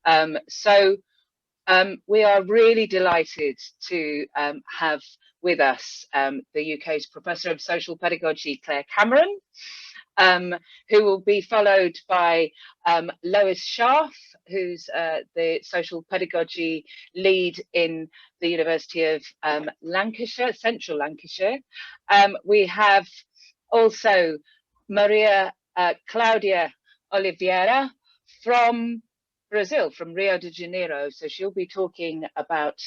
We are really delighted to have with us the UK's Professor of Social Pedagogy, Claire Cameron, who will be followed by Lois Scharf, who's the Social Pedagogy lead in the University of Lancashire, Central Lancashire. We have also Maria Claudia Oliveira from Brazil, from Rio de Janeiro. So she'll be talking about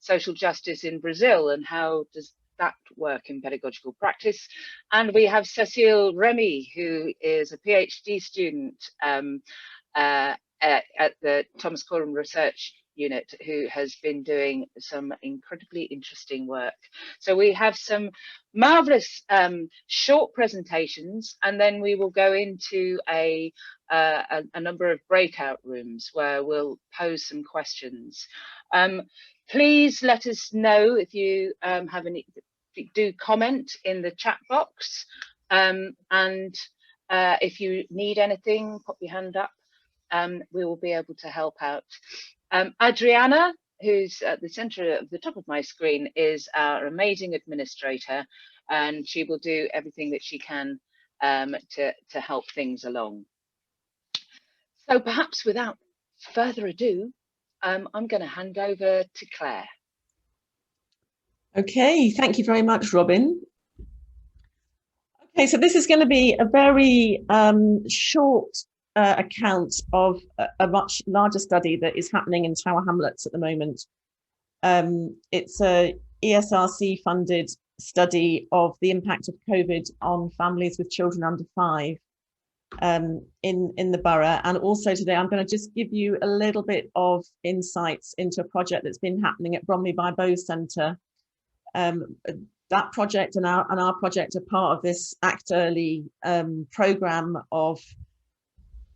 social justice in Brazil and how does that work in pedagogical practice. And we have Cécile Remy, who is a PhD student at the Thomas Coram Research Unit, who has been doing some incredibly interesting work. So we have some marvelous short presentations, and then we will go into a number of breakout rooms where we'll pose some questions. Please let us know if you have any, do comment in the chat box, and if you need anything, pop your hand up. We will be able to help out. Adriana, who's at the center of the top of my screen, is our amazing administrator, and she will do everything that she can to help things along. So perhaps without further ado, I'm going to hand over to Claire. Okay, thank you very much, Robin. Okay, so this is going to be a very short account of a much larger study that is happening in Tower Hamlets at the moment. It's a ESRC funded study of the impact of COVID on families with children under 5 in the borough. And also today I'm going to just give you a little bit of insights into a project that's been happening at Bromley by Bow Centre. That project and our project are part of this Act Early programme of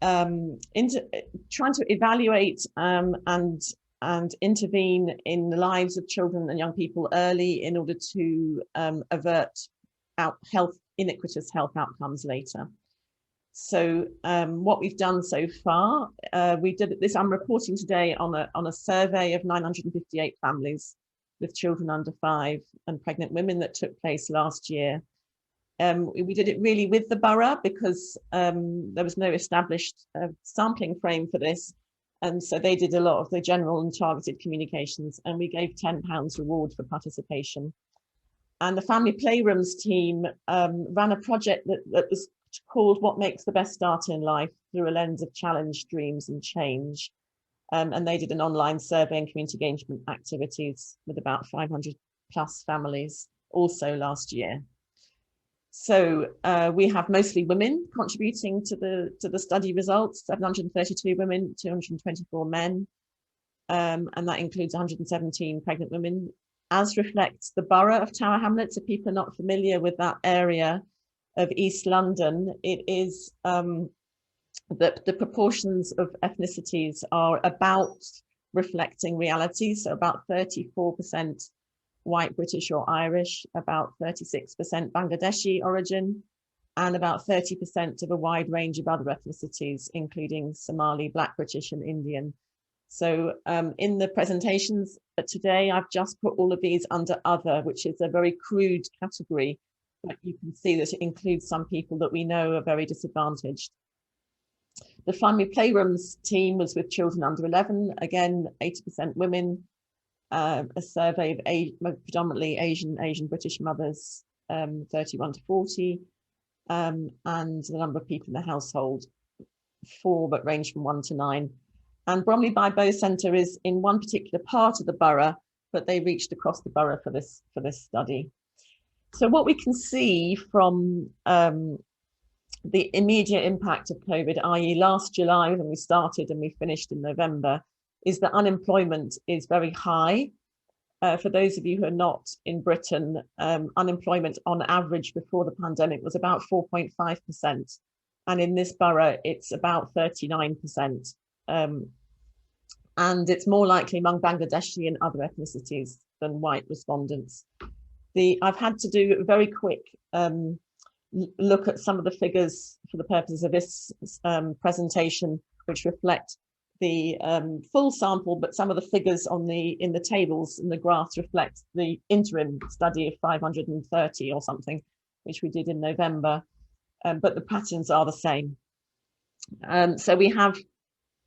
trying to evaluate and intervene in the lives of children and young people early in order to avert iniquitous health outcomes later. So what we've done so far, we did this. I'm reporting today on a survey of 958 families with children under 5 and pregnant women that took place last year. We did it really with the borough because there was no established sampling frame for this. And so they did a lot of the general and targeted communications, and we gave £10 reward for participation. And the Family Playrooms team ran a project that was called What Makes the Best Start in Life through a lens of challenge, dreams and change. And they did an online survey and community engagement activities with about 500 plus families also last year. So we have mostly women contributing to the study results, 732 women, 224 men, and that includes 117 pregnant women, as reflects the borough of Tower Hamlets. If people are not familiar with that area of East London, it is the proportions of ethnicities are about reflecting reality. So about 34% white, British or Irish, about 36% Bangladeshi origin, and about 30% of a wide range of other ethnicities, including Somali, Black, British and Indian. So in the presentations today, I've just put all of these under other, which is a very crude category, but you can see that it includes some people that we know are very disadvantaged. The Family Playrooms team was with children under 11, again, 80% women, a survey of predominantly Asian British mothers, 31 to 40, and the number of people in the household, 4, but range from 1 to 9. And Bromley by Bow Centre is in one particular part of the borough, but they reached across the borough for this study. So what we can see from the immediate impact of COVID, i.e. last July when we started and we finished in November, is that unemployment is very high. For those of you who are not in Britain, unemployment on average before the pandemic was about 4.5%. And in this borough, it's about 39%. And it's more likely among Bangladeshi and other ethnicities than white respondents. I've had to do a very quick look at some of the figures for the purposes of this presentation, which reflect the full sample, but some of the figures in the tables in the graphs reflect the interim study of 530 or something, which we did in November, but the patterns are the same. So we have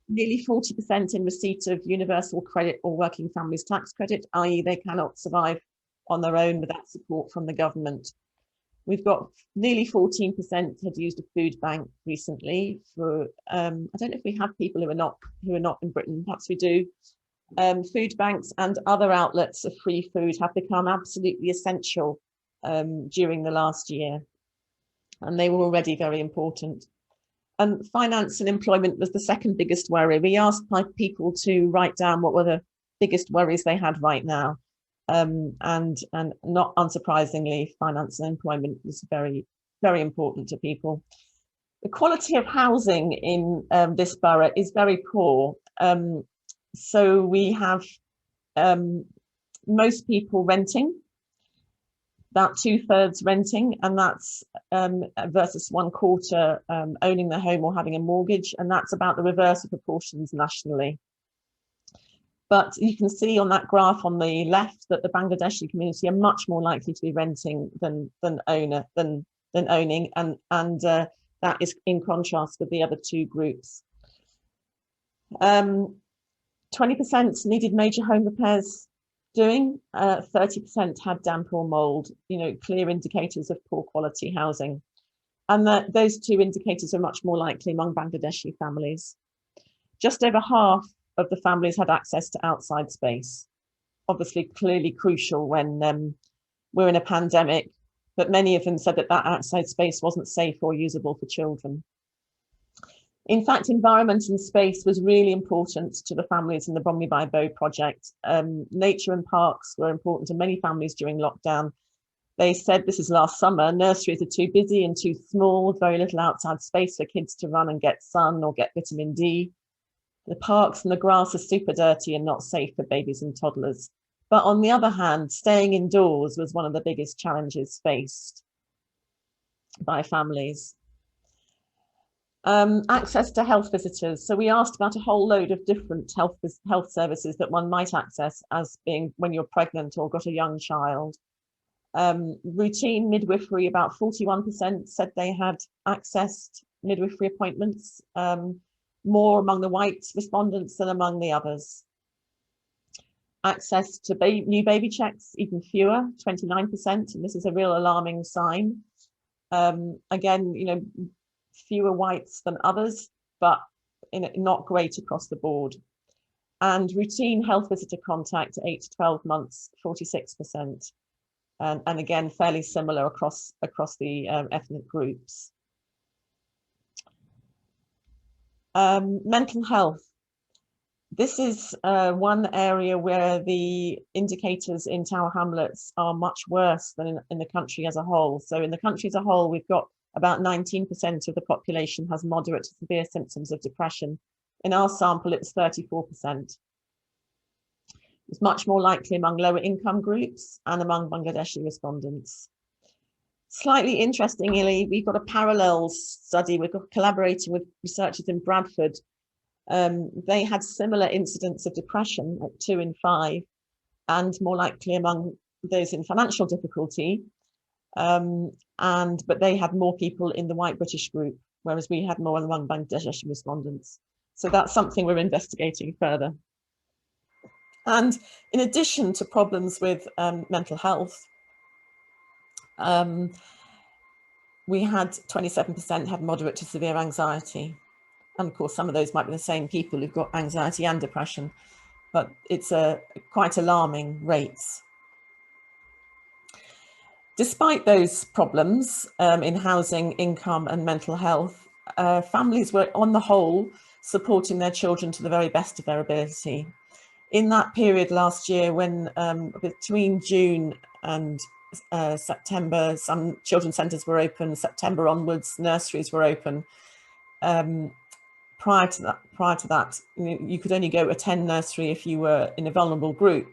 nearly 40% in receipt of universal credit or working families tax credit, i.e. they cannot survive on their own without support from the government. We've got nearly 14% had used a food bank recently for, I don't know if we have people who are not in Britain, perhaps we do. Food banks and other outlets of free food have become absolutely essential during the last year, and they were already very important. And finance and employment was the second biggest worry. We asked people to write down what were the biggest worries they had right now. And not unsurprisingly, finance and employment was very, very important to people. The quality of housing in this borough is very poor. So we have most people renting, about 2/3 renting, and that's versus 1/4 owning their home or having a mortgage, and that's about the reverse of proportions nationally. But you can see on that graph on the left that the Bangladeshi community are much more likely to be renting than owning, and that is in contrast with the other two groups. 20% needed major home repairs doing, 30% had damp or mold, clear indicators of poor quality housing. And those two indicators are much more likely among Bangladeshi families. Just over half of the families had access to outside space. Obviously, clearly crucial when we're in a pandemic, but many of them said that outside space wasn't safe or usable for children. In fact, environment and space was really important to the families in the Bromley by Bow project. Nature and parks were important to many families during lockdown. They said, this is last summer, nurseries are too busy and too small, very little outside space for kids to run and get sun or get vitamin D. The parks and the grass are super dirty and not safe for babies and toddlers. But on the other hand, staying indoors was one of the biggest challenges faced by families. Access to health visitors. So we asked about a whole load of different health services that one might access as being when you're pregnant or got a young child. Routine midwifery, about 41% said they had accessed midwifery appointments, more among the white respondents than among the others. Access to new baby checks, even fewer, 29%, and this is a real alarming sign. Again, fewer whites than others, but not great across the board. And routine health visitor contact, 8 to 12 months, 46%. And again, fairly similar across the ethnic groups. Mental health. This is one area where the indicators in Tower Hamlets are much worse than in the country as a whole. So in the country as a whole, we've got about 19% of the population has moderate to severe symptoms of depression. In our sample, it was 34%. It's much more likely among lower income groups and among Bangladeshi respondents. Slightly interestingly, we've got a parallel study. We're collaborating with researchers in Bradford. They had similar incidents of depression at 2 in 5, and more likely among those in financial difficulty. But they had more people in the white British group, whereas we had more among Bangladeshi respondents. So that's something we're investigating further. And in addition to problems with mental health, we had 27% had moderate to severe anxiety. And of course, some of those might be the same people who've got anxiety and depression, but it's quite alarming rates. Despite those problems in housing, income and mental health, families were on the whole supporting their children to the very best of their ability. In that period last year, when between June and September, some children's centres were open, September onwards, nurseries were open. Prior to that, you could only go attend nursery if you were in a vulnerable group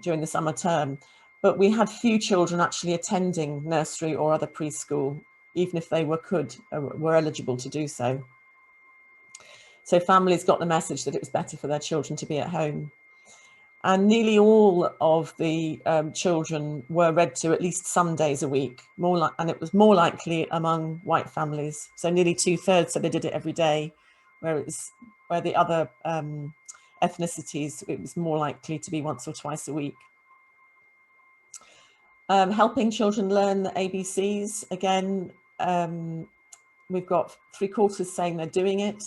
during the summer term. But we had few children actually attending nursery or other preschool, even if they were eligible to do so. So families got the message that it was better for their children to be at home. And nearly all of the children were read to at least some days a week, and it was more likely among white families. So nearly 2/3 said they did it every day, where the other ethnicities, it was more likely to be once or twice a week. Helping children learn the ABCs, again, we've got 3/4 saying they're doing it,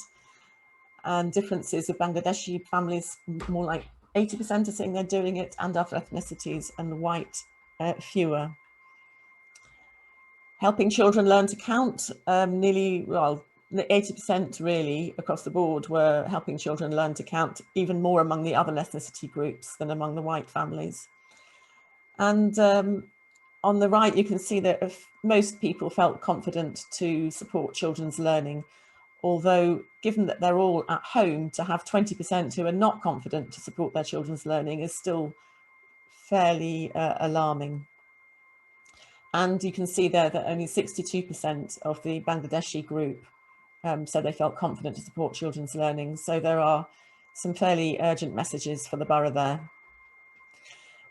and differences of Bangladeshi families, more like 80% are saying they're doing it, and other ethnicities, and white, fewer. Helping children learn to count, nearly, well, 80% really across the board were helping children learn to count, even more among the other ethnicity groups than among the white families. And on the right, you can see that most people felt confident to support children's learning, although given that they're all at home, to have 20% who are not confident to support their children's learning is still fairly alarming. And you can see there that only 62% of the Bangladeshi group said they felt confident to support children's learning. So there are some fairly urgent messages for the borough there.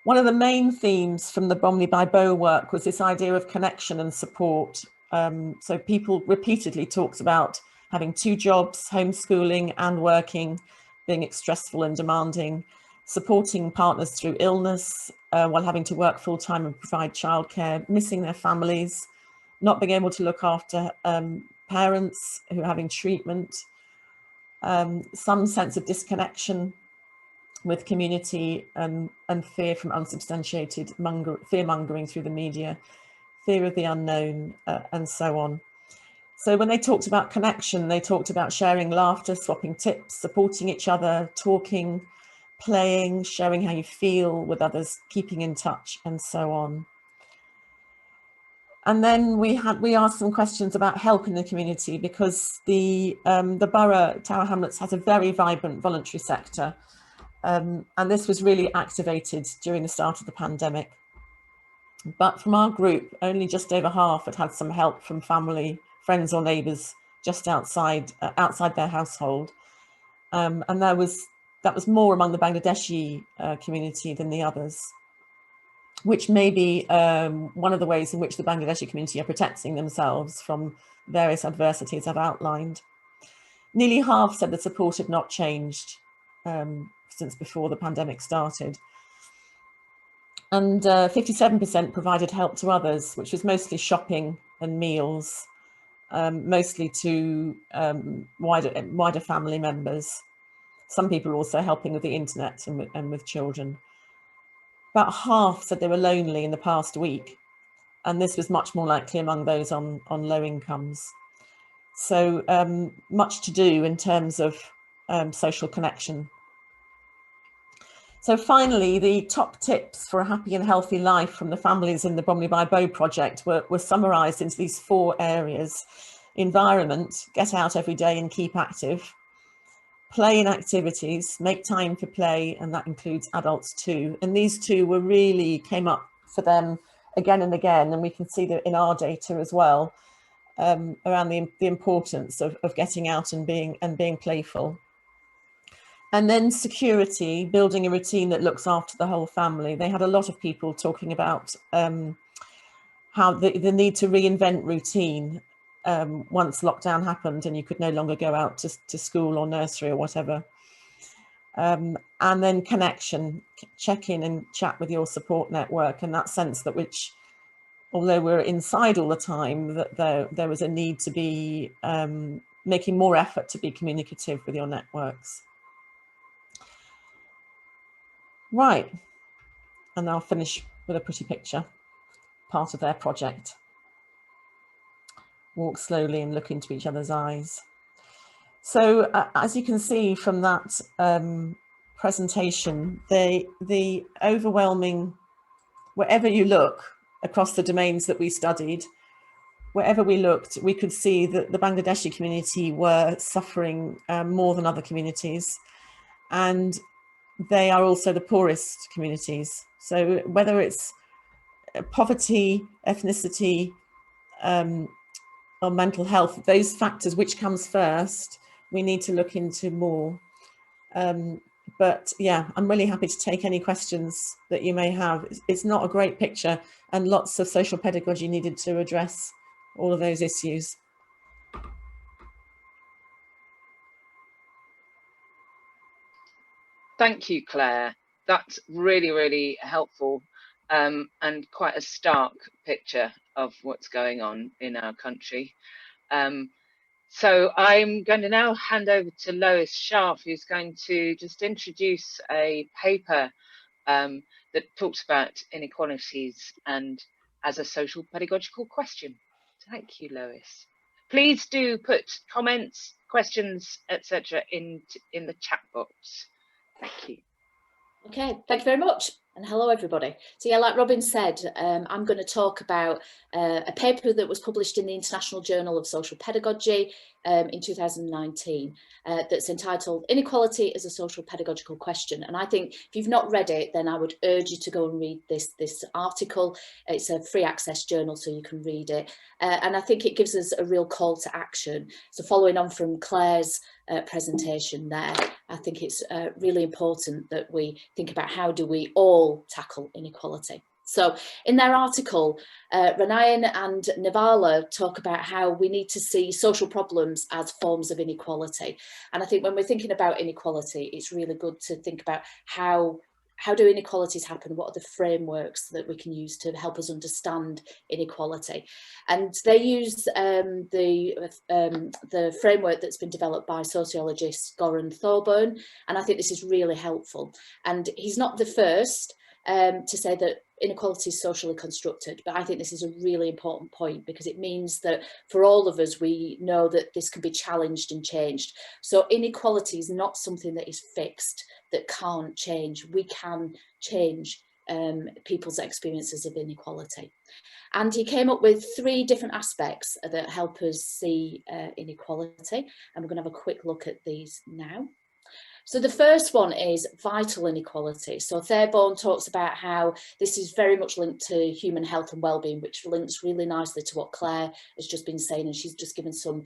One of the main themes from the Bromley by Bow work was this idea of connection and support. So people repeatedly talked about having 2 jobs, homeschooling and working, being stressful and demanding, supporting partners through illness while having to work full-time and provide childcare, missing their families, not being able to look after parents who are having treatment, some sense of disconnection with community, and fear from unsubstantiated fear-mongering through the media, fear of the unknown, and so on. So when they talked about connection, they talked about sharing laughter, swapping tips, supporting each other, talking, playing, sharing how you feel with others, keeping in touch, and so on. And then we asked some questions about help in the community, because the borough, Tower Hamlets, has a very vibrant voluntary sector. And this was really activated during the start of the pandemic. But from our group, only just over half had some help from family, friends or neighbours just outside their household. And that was more among the Bangladeshi community than the others, which may be one of the ways in which the Bangladeshi community are protecting themselves from various adversities I've outlined. Nearly half said the support had not changed since before the pandemic started. And 57% provided help to others, which was mostly shopping and meals, mostly to wider family members. Some people also helping with the internet and with children. About half said they were lonely in the past week, and this was much more likely among those on low incomes. So much to do in terms of social connection. So finally, the top tips for a happy and healthy life from the families in the Bromley by Bow project were summarised into these 4 areas: environment, get out every day and keep active; play and activities, make time for play, and that includes adults too. And these 2 came up for them again and again, and we can see that in our data as well, around the importance of getting out and being playful. And then security, building a routine that looks after the whole family. They had a lot of people talking about how the need to reinvent routine once lockdown happened and you could no longer go out to school or nursery or whatever. And then connection, check in and chat with your support network, and that sense that which, although we're inside all the time, that there was a need to be making more effort to be communicative with your networks. Right, and I'll finish with a pretty picture, part of their project. Walk slowly and look into each other's eyes. So as you can see from that presentation, the overwhelming, wherever you look across the domains that we studied, wherever we looked, we could see that the Bangladeshi community were suffering more than other communities, and they are also the poorest communities. So whether it's poverty, ethnicity, or mental health, those factors, which comes first, we need to look into more. But yeah, I'm really happy to take any questions that you may have. It's not a great picture, and lots of social pedagogy needed to address all of those issues. Thank you, Claire. That's really, really helpful, and quite a stark picture of what's going on in our country. So I'm going to now hand over to Lois Scharf, who's going to just introduce a paper that talks about inequalities and as a social pedagogical question. Thank you, Lois. Please do put comments, questions, etc. in the chat box. Thank you. Okay, thank you very much. And hello, everybody. So yeah, like Robin said, I'm going to talk about a paper that was published in the International Journal of Social Pedagogy in 2019 that's entitled Inequality as a Social Pedagogical Question. And I think if you've not read it, then I would urge you to go and read this article. It's a free access journal, so you can read it. And I think it gives us a real call to action. So following on from Claire's presentation there, I think it's really important that we think about how do we all tackle inequality. So in their article, Ranayan and Navala talk about how we need to see social problems as forms of inequality. And I think when we're thinking about inequality, it's really good to think about how do inequalities happen? What are the frameworks that we can use to help us understand inequality? And they use the framework that's been developed by sociologist Goran Thorburn, and I think this is really helpful. And he's not the first to say that inequality is socially constructed, but I think this is a really important point because it means that for all of us, we know that this can be challenged and changed. So inequality is not something that is fixed, that can't change. We can change people's experiences of inequality. And he came up with 3 different aspects that help us see inequality. And we're going to have a quick look at these now. So the first one is vital inequality. So Thorburn talks about how this is very much linked to human health and well-being, which links really nicely to what Claire has just been saying, and she's just given some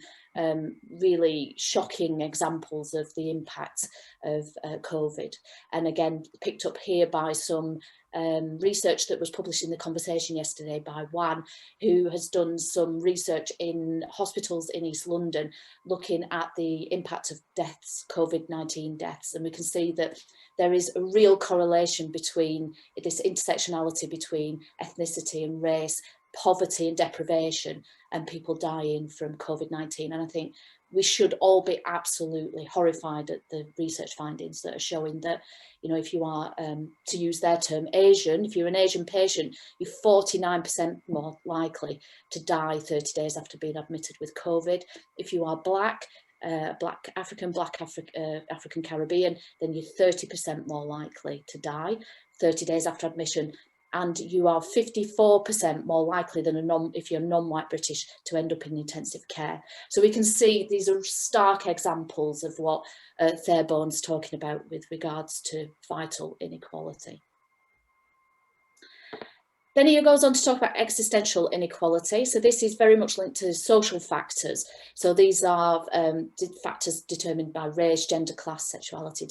really shocking examples of the impact of COVID. And again, picked up here by some research that was published in The Conversation yesterday by Wan, who has done some research in hospitals in East London, looking at the impact of deaths, COVID-19 deaths. And we can see that there is a real correlation between this intersectionality between ethnicity and race, poverty and deprivation, and people dying from COVID-19. And I think we should all be absolutely horrified at the research findings that are showing that, you know, if you are, to use their term, Asian, if you're an Asian patient, you're 49% more likely to die 30 days after being admitted with COVID. If you are Black, African Caribbean, then you're 30% more likely to die 30 days after admission. And you are 54% more likely than if you're non-white British to end up in intensive care. So we can see these are stark examples of what Thorburn talking about with regards to vital inequality. Then he goes on to talk about existential inequality. So this is very much linked to social factors. So these are factors determined by race, gender, class, sexuality,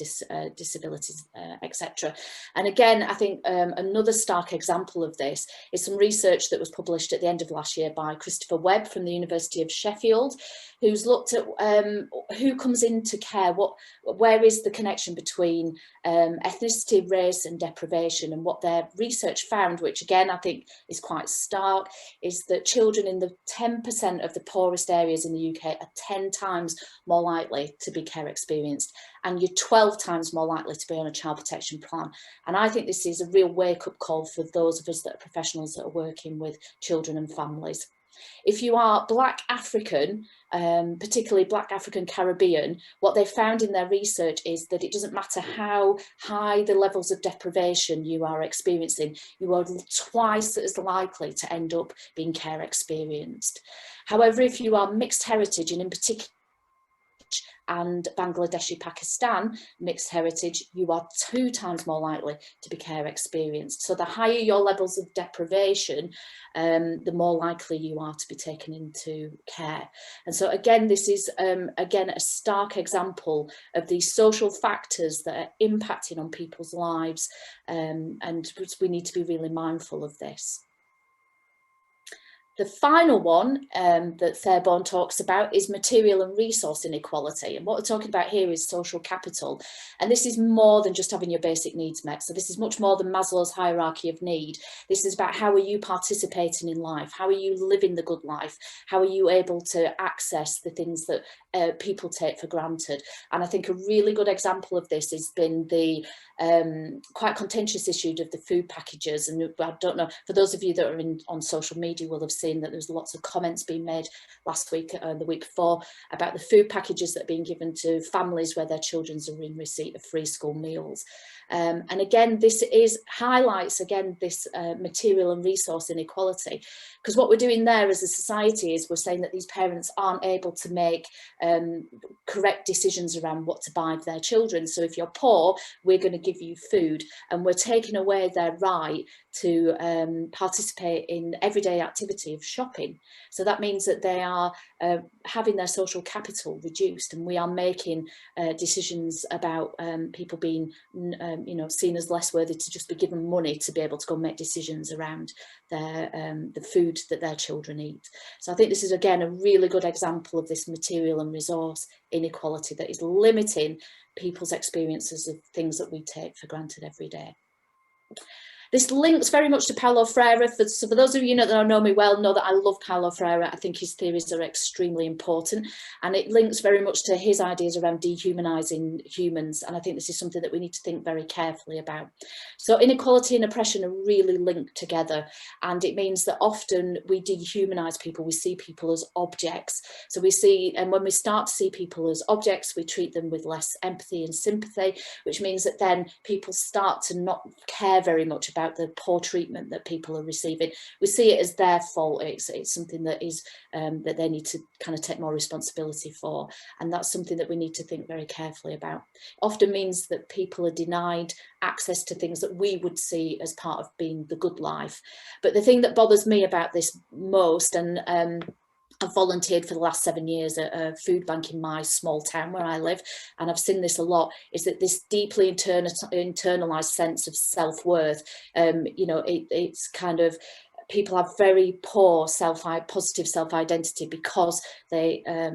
disabilities, etc. And again, I think another stark example of this is some research that was published at the end of last year by Christopher Webb from the University of Sheffield, who's looked at who comes into care, where is the connection between ethnicity, race and deprivation. And what their research found, which again I think is quite stark, is that children in the 10% of the poorest areas in the UK are 10 times more likely to be care experienced, and you're 12 times more likely to be on a child protection plan. And I think this is a real wake-up call for those of us that are professionals that are working with children and families. If you are Black African, particularly Black African Caribbean, what they found in their research is that it doesn't matter how high the levels of deprivation you are experiencing, you are twice as likely to end up being care experienced. However, if you are mixed heritage, and in particular and Bangladeshi Pakistan mixed heritage, you are 2 times more likely to be care experienced. So the higher your levels of deprivation, the more likely you are to be taken into care. And so again, this is again a stark example of these social factors that are impacting on people's lives, and we need to be really mindful of this. The final one that Fairbairn talks about is material and resource inequality. And what we're talking about here is social capital. And this is more than just having your basic needs met. So this is much more than Maslow's hierarchy of need. This is about how are you participating in life? How are you living the good life? How are you able to access the things that people take for granted? And I think a really good example of this has been the quite contentious issue of the food packages. And I don't know, for those of you that are on social media will have seen that there's lots of comments being made last week and the week before about the food packages that are being given to families where their children are in receipt of free school meals. And again, this highlights again this material and resource inequality, because what we're doing there as a society is we're saying that these parents aren't able to make correct decisions around what to buy for their children. So if you're poor, we're going to give you food, and we're taking away their right to participate in everyday activity of shopping. So that means that they are having their social capital reduced, and we are making decisions about people being seen as less worthy to just be given money to be able to go and make decisions around their the food that their children eat. So I think this is again a really good example of this material and resource inequality that is limiting people's experiences of things that we take for granted every day. This links very much to Paulo Freire. So for those of you that know me well, know that I love Paulo Freire. I think his theories are extremely important, and it links very much to his ideas around dehumanising humans. And I think this is something that we need to think very carefully about. So inequality and oppression are really linked together, and it means that often we dehumanise people. We see people as objects. So we see, and when we start to see people as objects, we treat them with less empathy and sympathy, which means that then people start to not care very much about the poor treatment that people are receiving. We see it as their fault. It's something that is that they need to kind of take more responsibility for, and that's something that we need to think very carefully about. It often means that people are denied access to things that we would see as part of being the good life. But the thing that bothers me about this most, and I've volunteered for the last 7 years at a food bank in my small town where I live, and I've seen this a lot, is that this deeply internalized sense of self-worth, it's kind of, people have very poor positive self-identity because they are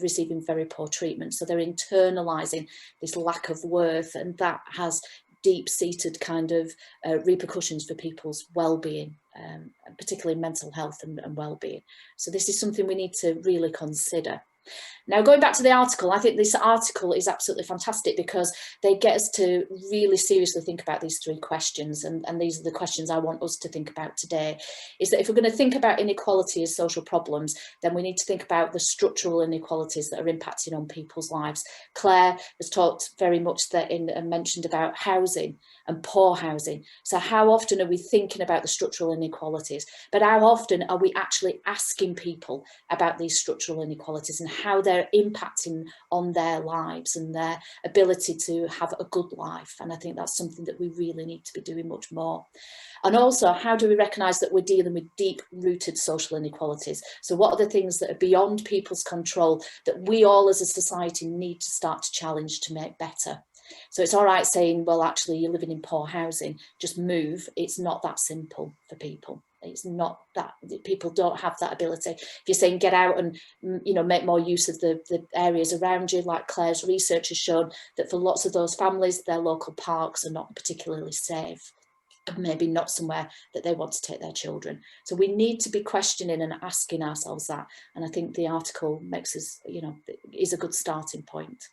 receiving very poor treatment. So they're internalizing this lack of worth, and that has deep-seated kind of repercussions for people's well-being, particularly mental health and well-being. So this is something we need to really consider. Now, going back to the article, I think this article is absolutely fantastic because they get us to really seriously think about these 3 questions, and these are the questions I want us to think about today, is that if we're going to think about inequality as social problems, then we need to think about the structural inequalities that are impacting on people's lives. Claire has talked very much and mentioned about housing and poor housing. So how often are we thinking about the structural inequalities, but how often are we actually asking people about these structural inequalities and how they're impacting on their lives and their ability to have a good life? And I think that's something that we really need to be doing much more. And also, how do we recognise that we're dealing with deep-rooted social inequalities? So what are the things that are beyond people's control that we all as a society need to start to challenge to make better? So it's all right saying, well, actually, you're living in poor housing, just move. It's not that simple for people. It's not that, people don't have that ability. If you're saying get out and, make more use of the areas around you, like Claire's research has shown that for lots of those families, their local parks are not particularly safe, and maybe not somewhere that they want to take their children. So we need to be questioning and asking ourselves that. And I think the article makes us, is a good starting point.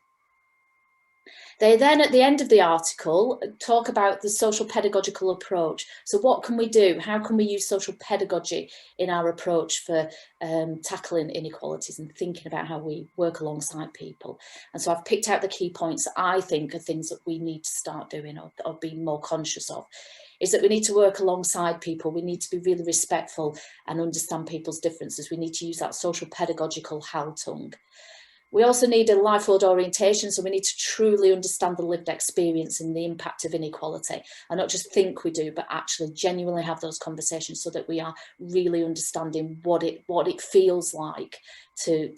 They then, at the end of the article, talk about the social pedagogical approach. So what can we do? How can we use social pedagogy in our approach for tackling inequalities and thinking about how we work alongside people? And so I've picked out the key points that I think are things that we need to start doing or be more conscious of. Is that we need to work alongside people. We need to be really respectful and understand people's differences. We need to use that social pedagogical Haltung. We also need a lifelong orientation, so we need to truly understand the lived experience and the impact of inequality, and not just think we do, but actually genuinely have those conversations so that we are really understanding what it feels like to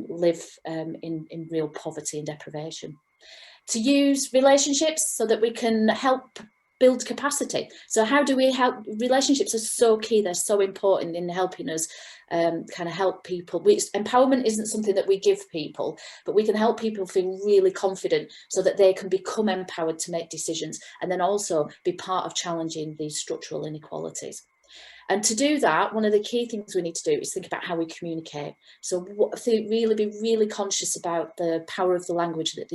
live in real poverty and deprivation. To use relationships so that we can help build capacity. So how do we help? Relationships are so key, they're so important in helping us kind of help people. Empowerment isn't something that we give people, but we can help people feel really confident so that they can become empowered to make decisions, and then also be part of challenging these structural inequalities. And to do that, one of the key things we need to do is think about how we communicate. So really be really conscious about the power of the language that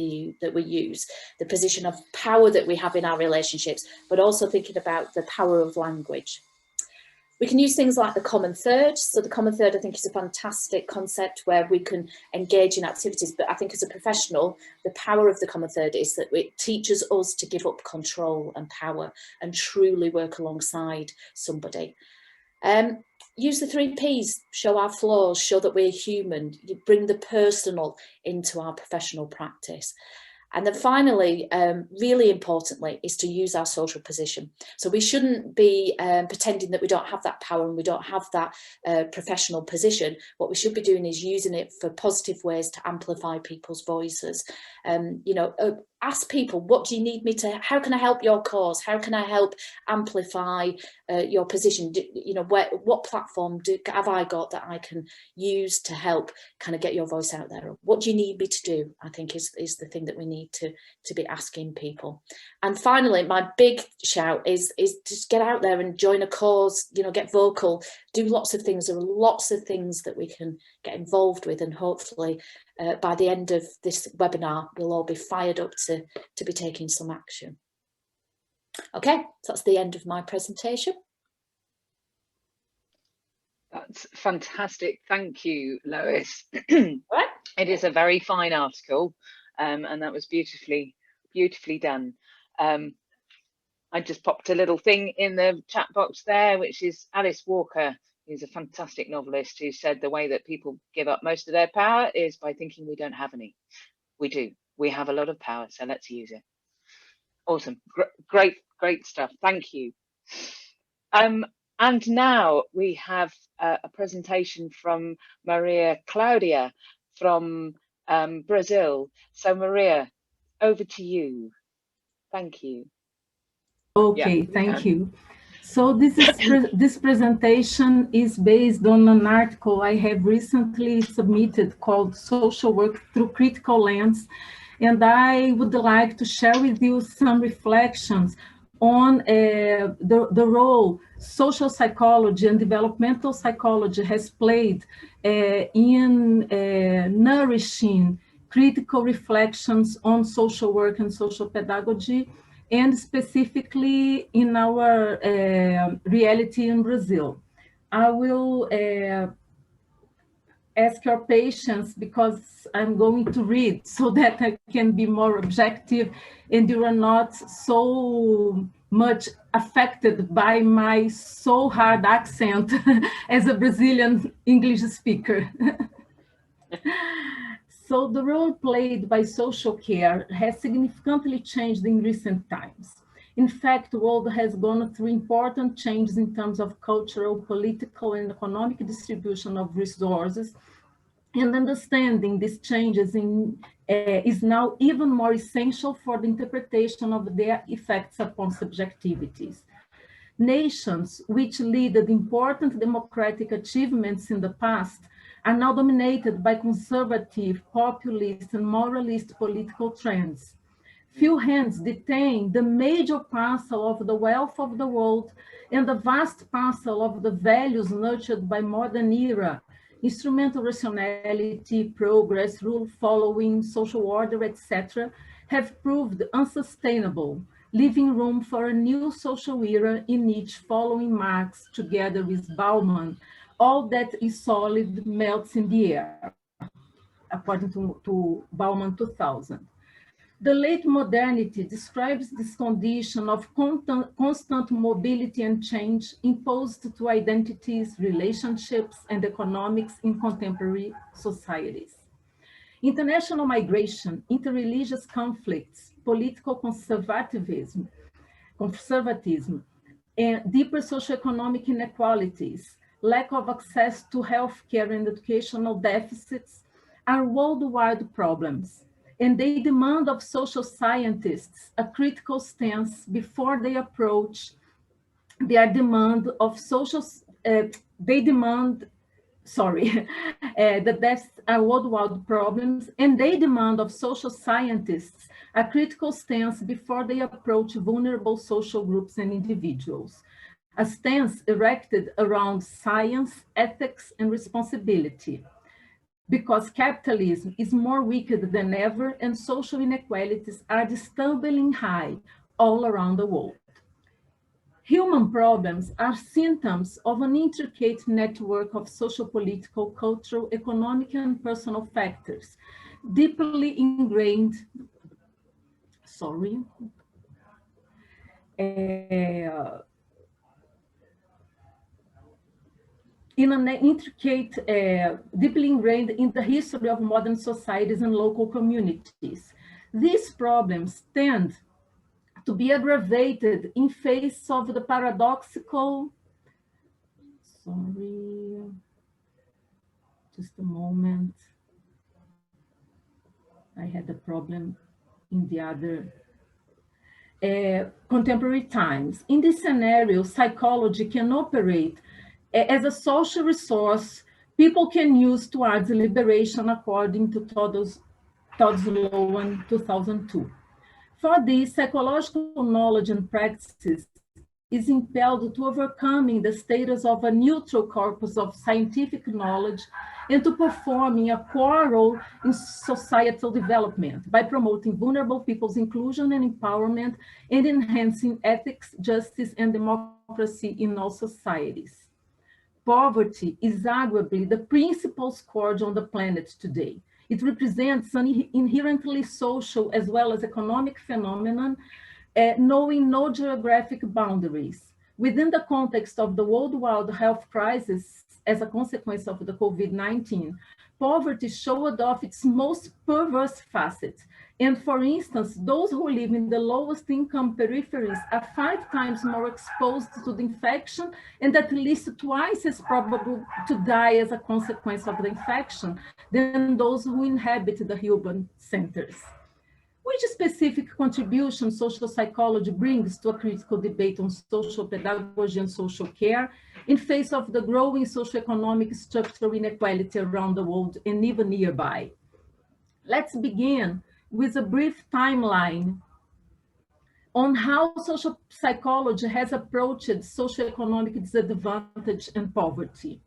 we use, the position of power that we have in our relationships, but also thinking about the power of language. We can use things like the common third. So the common third, I think, is a fantastic concept where we can engage in activities. But I think as a professional, the power of the common third is that it teaches us to give up control and power and truly work alongside somebody. Use the 3 Ps, show our flaws, show that we're human, you bring the personal into our professional practice. And then finally, really importantly, is to use our social position. So we shouldn't be pretending that we don't have that power and we don't have that professional position. What we should be doing is using it for positive ways to amplify people's voices. Ask people, what do you need me to, how can I help your cause? How can I help amplify your position? What platform have I got that I can use to help kind of get your voice out there? What do you need me to do? I think is the thing that we need to be asking people. And finally, my big shout is just get out there and join a cause, get vocal, do lots of things. There are lots of things that we can get involved with, and hopefully by the end of this webinar, we'll all be fired up to be taking some action. Okay, so that's the end of my presentation. That's fantastic. Thank you, Lois. Right. It is a very fine article, and that was beautifully done. I just popped a little thing in the chat box there, which is Alice Walker, who's a fantastic novelist, who said the way that people give up most of their power is by thinking we don't have any. We do. We have a lot of power, so let's use it. Awesome. Great stuff. Thank you. And now we have a presentation from Maria Claudia from Brazil. So Maria, over to you. Thank you. Okay, thank you. So this presentation is based on an article I have recently submitted called Social Work Through Critical Lens, and I would like to share with you some reflections on the role social psychology and developmental psychology has played in nourishing critical reflections on social work and social pedagogy, and specifically in our reality in Brazil. I will ask your patience because I'm going to read so that I can be more objective and you are not so much affected by my so hard accent as a Brazilian English speaker. So the role played by social care has significantly changed in recent times. In fact, the world has gone through important changes in terms of cultural, political, and economic distribution of resources, and understanding these changes is now even more essential for the interpretation of their effects upon subjectivities. Nations which led important democratic achievements in the past are now dominated by conservative, populist, and moralist political trends. Few hands detain the major parcel of the wealth of the world and the vast parcel of the values nurtured by modern era, instrumental rationality, progress, rule following, social order, etc., have proved unsustainable, leaving room for a new social era in which, following Marx together with Bauman, all that is solid melts in the air, according to Bauman 2000. The late modernity describes this condition of constant mobility and change imposed to identities, relationships, and economics in contemporary societies. International migration, interreligious conflicts, political conservatism, and deeper socioeconomic inequalities, lack of access to healthcare and educational deficits are worldwide problems, and they demand of social scientists a critical stance before they approach their demand of social, they demand, sorry, that that's are worldwide problems, and they demand of social scientists a critical stance before they approach vulnerable social groups and individuals. A stance erected around science, ethics, and responsibility, because capitalism is more wicked than ever and social inequalities are disturbingly high all around the world. Human problems are symptoms of an intricate network of social, political, cultural, economic, and personal factors, deeply ingrained, in an intricate, deeply ingrained in the history of modern societies and local communities. These problems tend to be aggravated in face of the paradoxical, just a moment. I had a problem in the other contemporary times. In this scenario, psychology can operate as a social resource people can use towards liberation, according to Todd's Lowen 2002. For this, psychological knowledge and practices is impelled to overcoming the status of a neutral corpus of scientific knowledge and to performing a core role in societal development by promoting vulnerable people's inclusion and empowerment and enhancing ethics, justice, and democracy in all societies. Poverty is arguably the principal scourge on the planet today. It represents an inherently social as well as economic phenomenon, knowing no geographic boundaries. Within the context of the worldwide health crisis as a consequence of the COVID-19, poverty showed off its most perverse facets. And for instance, those who live in the lowest income peripheries are 5 times more exposed to the infection and at least twice as probable to die as a consequence of the infection than those who inhabit the urban centers. Which specific contribution social psychology brings to a critical debate on social pedagogy and social care in face of the growing socioeconomic structural inequality around the world and even nearby? Let's begin with a brief timeline on how social psychology has approached socioeconomic disadvantage and poverty.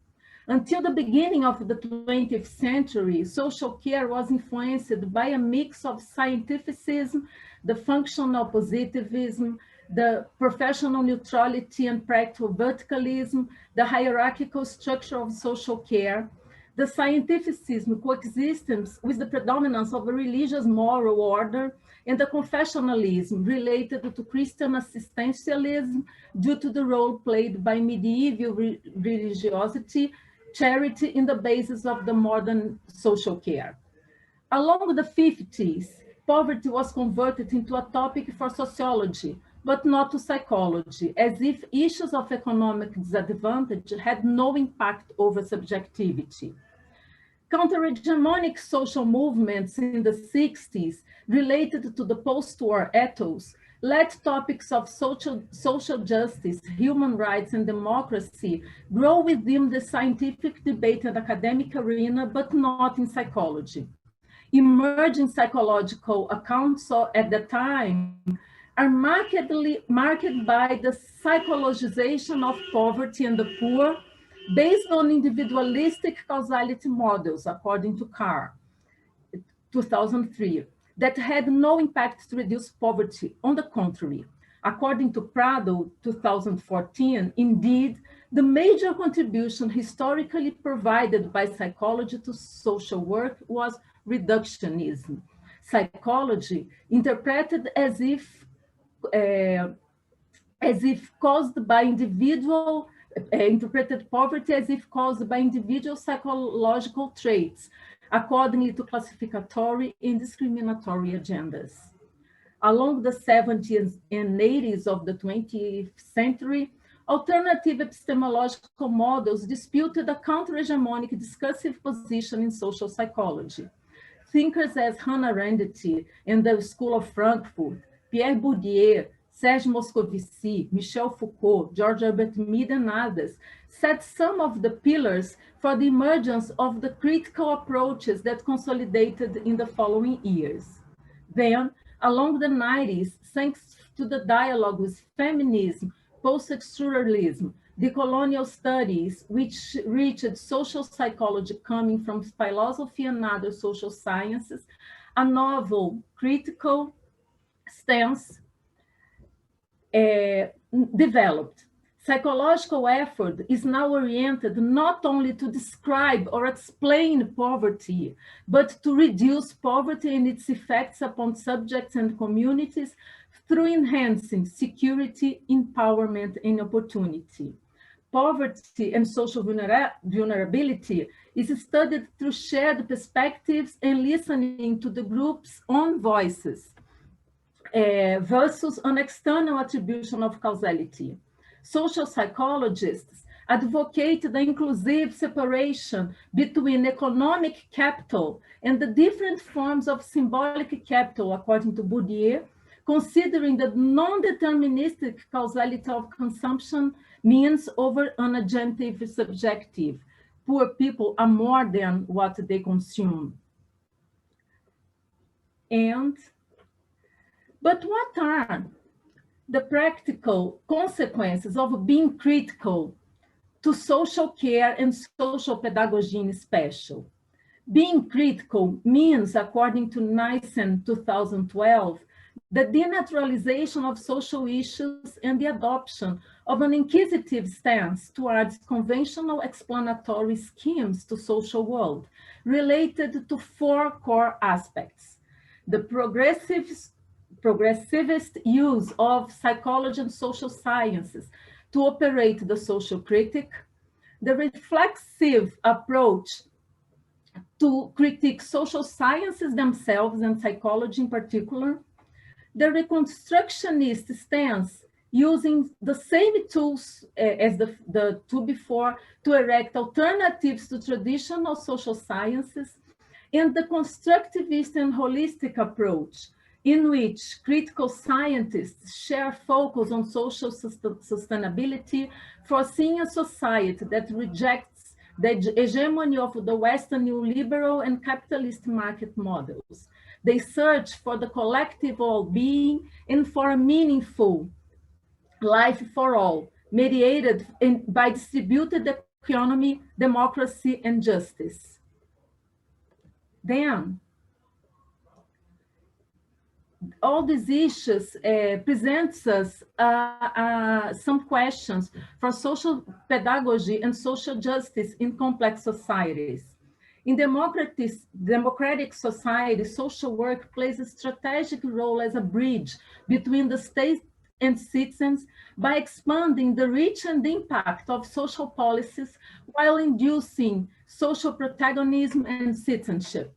Until the beginning of the 20th century, social care was influenced by a mix of scientificism, the functional positivism, the professional neutrality and practical verticalism, the hierarchical structure of social care, the scientificism coexistence with the predominance of a religious moral order, and the confessionalism related to Christian assistantialism due to the role played by medieval religiosity, charity in the basis of the modern social care. Along the 50s, poverty was converted into a topic for sociology, but not to psychology, as if issues of economic disadvantage had no impact over subjectivity. Counter-hegemonic social movements in the 60s related to the post-war ethos let topics of social justice, human rights, and democracy grow within the scientific debate and academic arena, but not in psychology. Emerging psychological accounts at the time are marked by the psychologization of poverty and the poor, based on individualistic causality models, according to Carr, 2003, that had no impact to reduce poverty. On the contrary, according to Prado, 2014, indeed, the major contribution historically provided by psychology to social work was reductionism. Psychology interpreted as if caused by interpreted poverty as if caused by individual psychological traits, accordingly to classificatory and discriminatory agendas. Along the 70s and 80s of the 20th century, alternative epistemological models disputed a counter-hegemonic discursive position in social psychology. Thinkers as Hannah Arendt in the School of Frankfurt, Pierre Bourdieu, Serge Moscovici, Michel Foucault, George Herbert Mead, and others set some of the pillars for the emergence of the critical approaches that consolidated in the following years. Then, along the 90s, thanks to the dialogue with feminism, post-structuralism, decolonial studies, which reached social psychology coming from philosophy and other social sciences, a novel critical stance developed. Psychological effort is now oriented not only to describe or explain poverty, but to reduce poverty and its effects upon subjects and communities through enhancing security, empowerment, and opportunity. Poverty and social vulnerability is studied through shared perspectives and listening to the group's own voices versus an external attribution of causality. Social psychologists advocate the inclusive separation between economic capital and the different forms of symbolic capital, according to Bourdieu, considering the non-deterministic causality of consumption means over an agentive subjective. Poor people are more than what they consume. But what are the practical consequences of being critical to social care and social pedagogy in special? Being critical means, according to Nissen 2012, the denaturalization of social issues and the adoption of an inquisitive stance towards conventional explanatory schemes to social world, related to four core aspects: the progressivist use of psychology and social sciences to operate the social critic, the reflexive approach to critique social sciences themselves and psychology in particular, the reconstructionist stance using the same tools as the two before to erect alternatives to traditional social sciences, and the constructivist and holistic approach, in which critical scientists share focus on social sustainability, foreseeing a society that rejects the hegemony of the Western neoliberal and capitalist market models. They search for the collective well-being and for a meaningful life for all, mediated by distributed economy, democracy, and justice. Then, all these issues presents us some questions for social pedagogy and social justice in complex societies. In democratic society, social work plays a strategic role as a bridge between the state and citizens by expanding the reach and impact of social policies while inducing social protagonism and citizenship.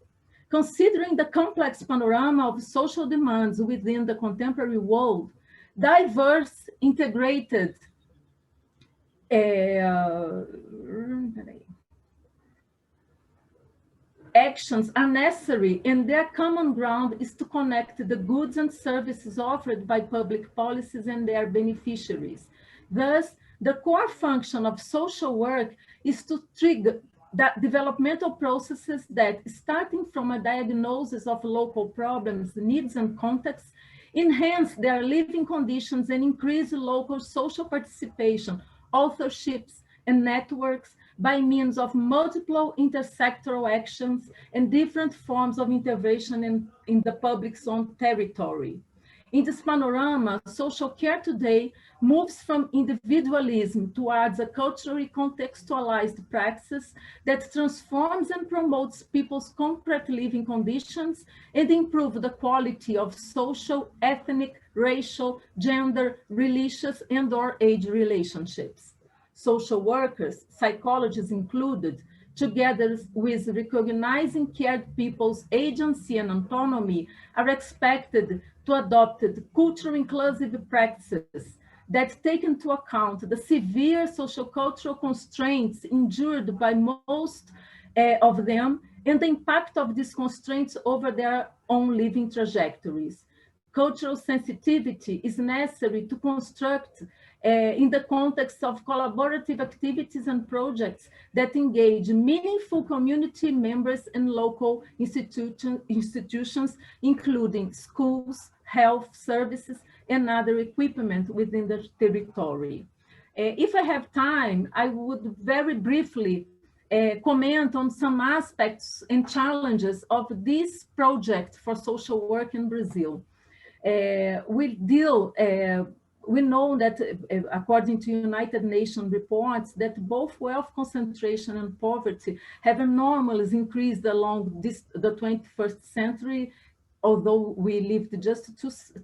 Considering the complex panorama of social demands within the contemporary world, diverse, integrated actions are necessary, and their common ground is to connect the goods and services offered by public policies and their beneficiaries. Thus, the core function of social work is to trigger that developmental processes that, starting from a diagnosis of local problems, needs, and contexts, enhance their living conditions and increase local social participation, authorships, and networks by means of multiple intersectoral actions and different forms of intervention in the public's own territory. In this panorama, social care today moves from individualism towards a culturally contextualized praxis that transforms and promotes people's concrete living conditions and improves the quality of social, ethnic, racial, gender, religious, and/or age relationships. Social workers, psychologists included, together with recognizing cared people's agency and autonomy, are expected to adopt culturally inclusive practices that take into account the severe sociocultural constraints endured by most of them and the impact of these constraints over their own living trajectories. Cultural sensitivity is necessary to construct in the context of collaborative activities and projects that engage meaningful community members and local institutions, including schools, health services, and other equipment within the territory. If I have time, I would very briefly comment on some aspects and challenges of this project for social work in Brazil. We know that according to United Nations reports that both wealth concentration and poverty have enormously increased along the 21st century, although we lived just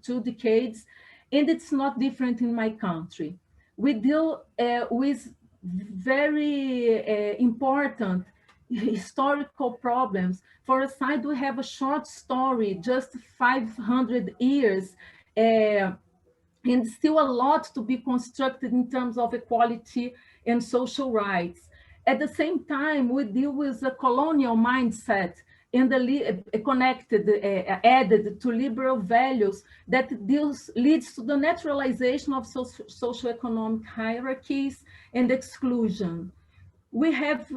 two decades, and it's not different in my country. We deal with very important historical problems. For a side, we have a short story, just 500 years, and still a lot to be constructed in terms of equality and social rights. At the same time, we deal with a colonial mindset and added to liberal values that leads to the naturalization of socioeconomic hierarchies and exclusion. We have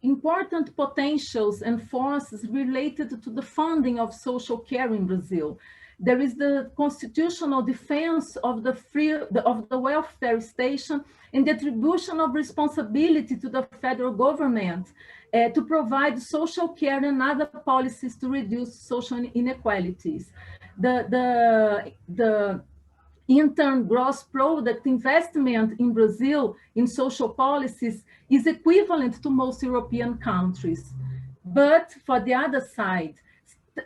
important potentials and forces related to the funding of social care in Brazil. There is the constitutional defense of the welfare station and the attribution of responsibility to the federal government to provide social care and other policies to reduce social inequalities. The intern gross product investment in Brazil in social policies is equivalent to most European countries. But for the other side,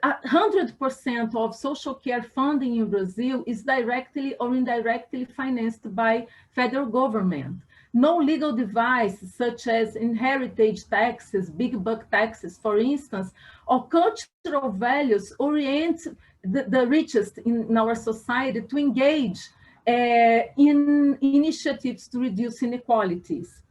100% of social care funding in Brazil is directly or indirectly financed by federal government. No legal device, such as inheritance taxes, big buck taxes, for instance, or cultural values orient the richest in our society to engage in initiatives to reduce inequalities.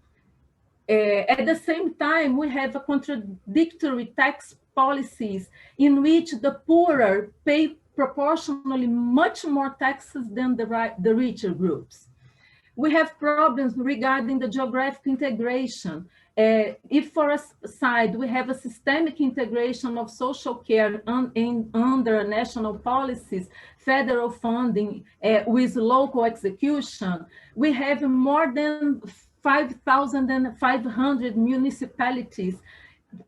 At the same time, we have a contradictory tax policies in which the poorer pay proportionally much more taxes than the richer groups. We have problems regarding the geographic integration. If for a side, we have a systemic integration of social care under national policies, federal funding with local execution, we have more than 5,500 municipalities,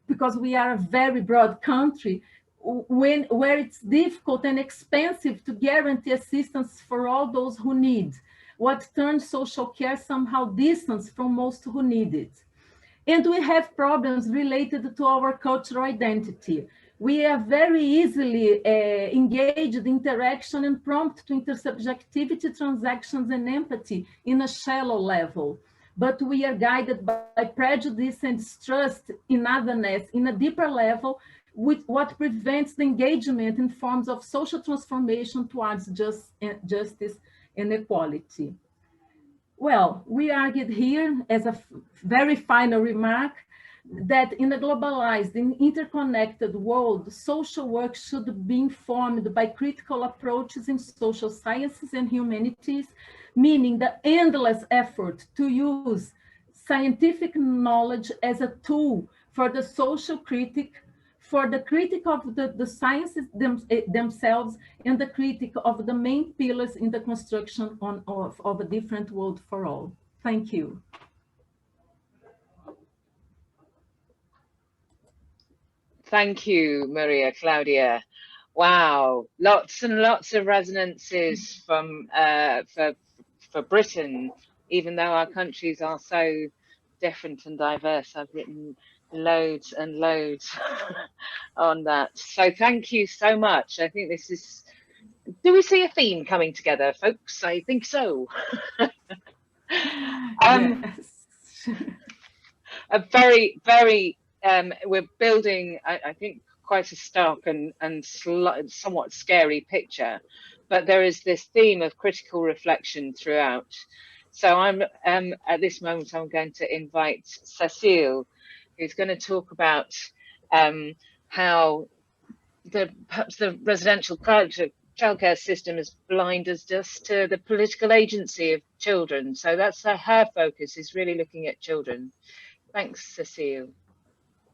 because we are a very broad country, where it's difficult and expensive to guarantee assistance for all those who need, what turns social care somehow distant from most who need it. And we have problems related to our cultural identity. We are very easily engaged in interaction and prompt to intersubjectivity, transactions, and empathy in a shallow level. But we are guided by prejudice and distrust in otherness in a deeper level, with what prevents the engagement in forms of social transformation towards justice and equality. Well, we argued here as a very final remark that in a globalized and interconnected world, social work should be informed by critical approaches in social sciences and humanities, meaning the endless effort to use scientific knowledge as a tool for the social critic, for the critic of the sciences themselves, and the critic of the main pillars in the construction of a different world for all. Thank you. Thank you, Maria Claudia. Wow, lots and lots of resonances from for Britain, even though our countries are so different and diverse. I've written loads and loads on that. So thank you so much. I think this is, do we see a theme coming together, folks? I think so. Yes. A very, very we're building, I think, quite a stark and somewhat scary picture, but there is this theme of critical reflection throughout. So I'm at this moment I'm going to invite Cecile, who's going to talk about how perhaps the residential childcare system has blinded us to the political agency of children. So that's her focus, is really looking at children. Thanks, Cecile.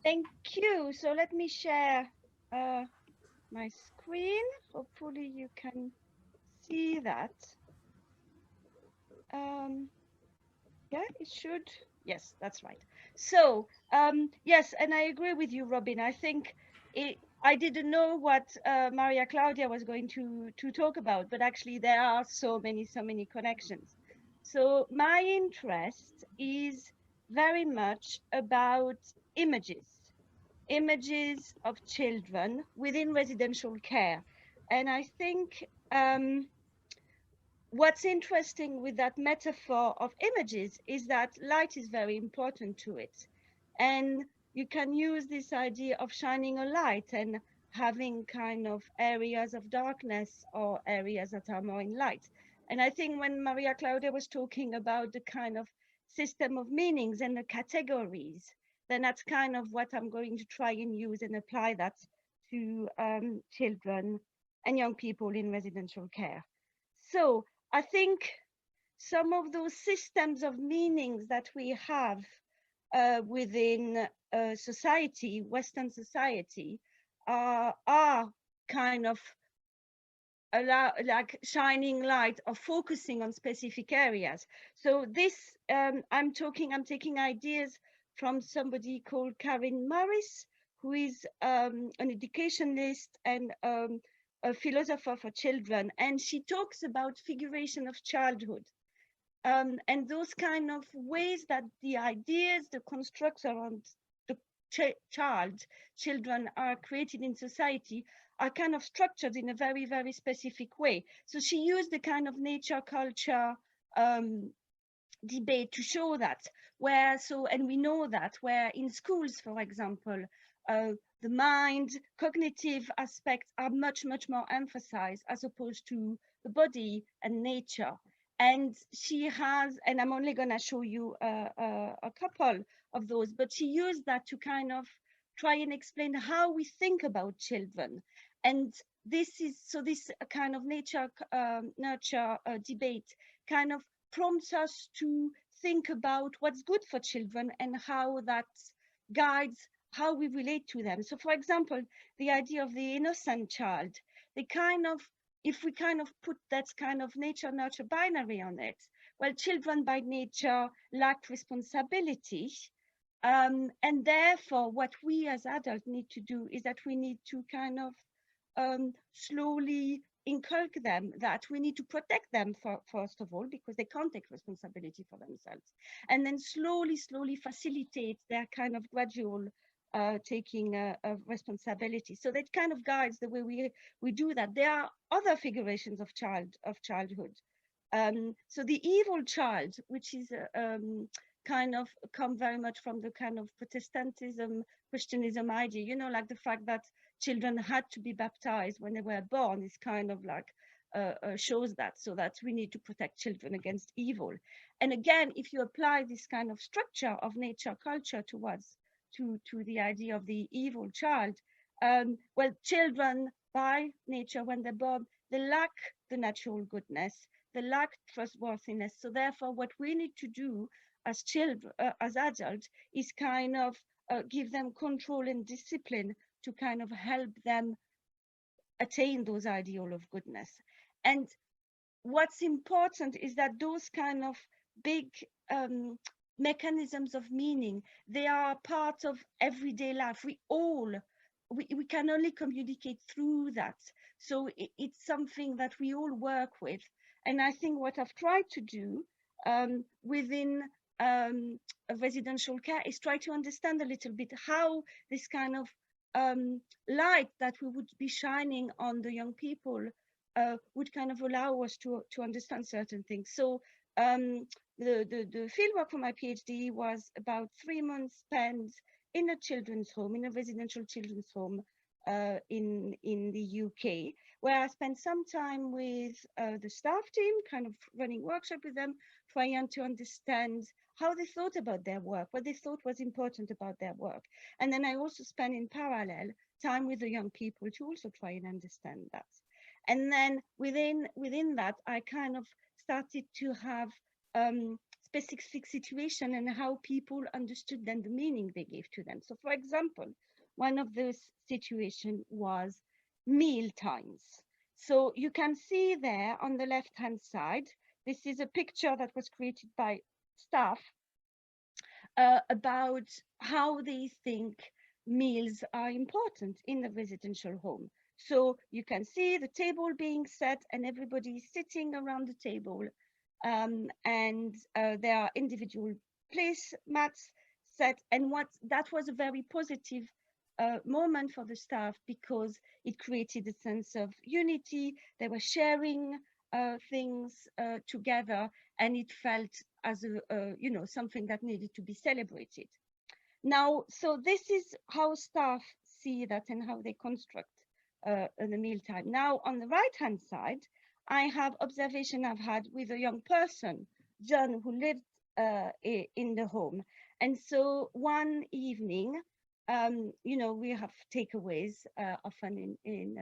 Thank you. So let me share my screen. Hopefully you can see that. Yeah, it should. Yes, that's right. So yes, and I agree with you, Robin. I think I didn't know what Maria Claudia was going to talk about, but actually there are so many connections. So my interest is very much about images of children within residential care. And I think what's interesting with that metaphor of images is that light is very important to it. And you can use this idea of shining a light and having kind of areas of darkness or areas that are more in light. And I think when Maria Claudia was talking about the kind of system of meanings and the categories, then that's kind of what I'm going to try and use and apply that to children and young people in residential care. So I think some of those systems of meanings that we have within society, Western society, are kind of like shining light or focusing on specific areas. So this, I'm taking ideas from somebody called Karen Morris, who is an educationist and a philosopher for children, and she talks about figuration of childhood, and those kind of ways that the ideas, the constructs around the children are created in society are kind of structured in a very specific way. So she used the kind of nature culture debate to show that, and we know that where in schools, for example, the mind, cognitive aspects are much more emphasized as opposed to the body and nature. And she has, and I'm only going to show you a couple of those, but she used that to kind of try and explain how we think about children. And this kind of nature nurture debate kind of prompts us to think about what's good for children and how that guides how we relate to them. So for example, the idea of the innocent child, if we kind of put that kind of nature nurture binary on it, well, children by nature lack responsibility. And therefore what we as adults need to do is that we need to kind of slowly inculcate them that we need to protect them first of all, because they can't take responsibility for themselves, and then slowly facilitate their kind of gradual taking of responsibility. So that kind of guides the way we do that. There are other figurations of childhood. So the evil child, which is kind of come very much from the kind of Protestantism, Christianism idea, you know, like the fact that children had to be baptized when they were born is kind of like shows that, so that we need to protect children against evil. And again, if you apply this kind of structure of nature culture towards to the idea of the evil child, well, children by nature when they're born, they lack the natural goodness, they lack trustworthiness. So therefore what we need to do as children, as adults, is kind of give them control and discipline to kind of help them attain those ideal of goodness. And what's important is that those kind of big mechanisms of meaning, they are part of everyday life. We can only communicate through that. So it's something that we all work with. And I think what I've tried to do within a residential care is try to understand a little bit how this kind of light that we would be shining on the young people would kind of allow us to understand certain things. So the fieldwork for my PhD was about 3 months spent in a children's home, in a residential children's home in the UK, where I spent some time with the staff team, kind of running workshop with them, trying to understand how they thought about their work, what they thought was important about their work. And then I also spent in parallel time with the young people to also try and understand that. And then within that, I kind of started to have specific situation and how people understood then the meaning they gave to them. So for example, one of those situations was meal times. So you can see there on the left-hand side, this is a picture that was created by staff about how they think meals are important in the residential home. So you can see the table being set and everybody sitting around the table, and there are individual place mats set. And that was a very positive moment for the staff, because it created a sense of unity. They were sharing things together, and it felt as a you know, something that needed to be celebrated. Now, so this is how staff see that and how they construct the mealtime. Now, on the right-hand side, I have observation I've had with a young person, John, who lived in the home. And so one evening, you know, we have takeaways often in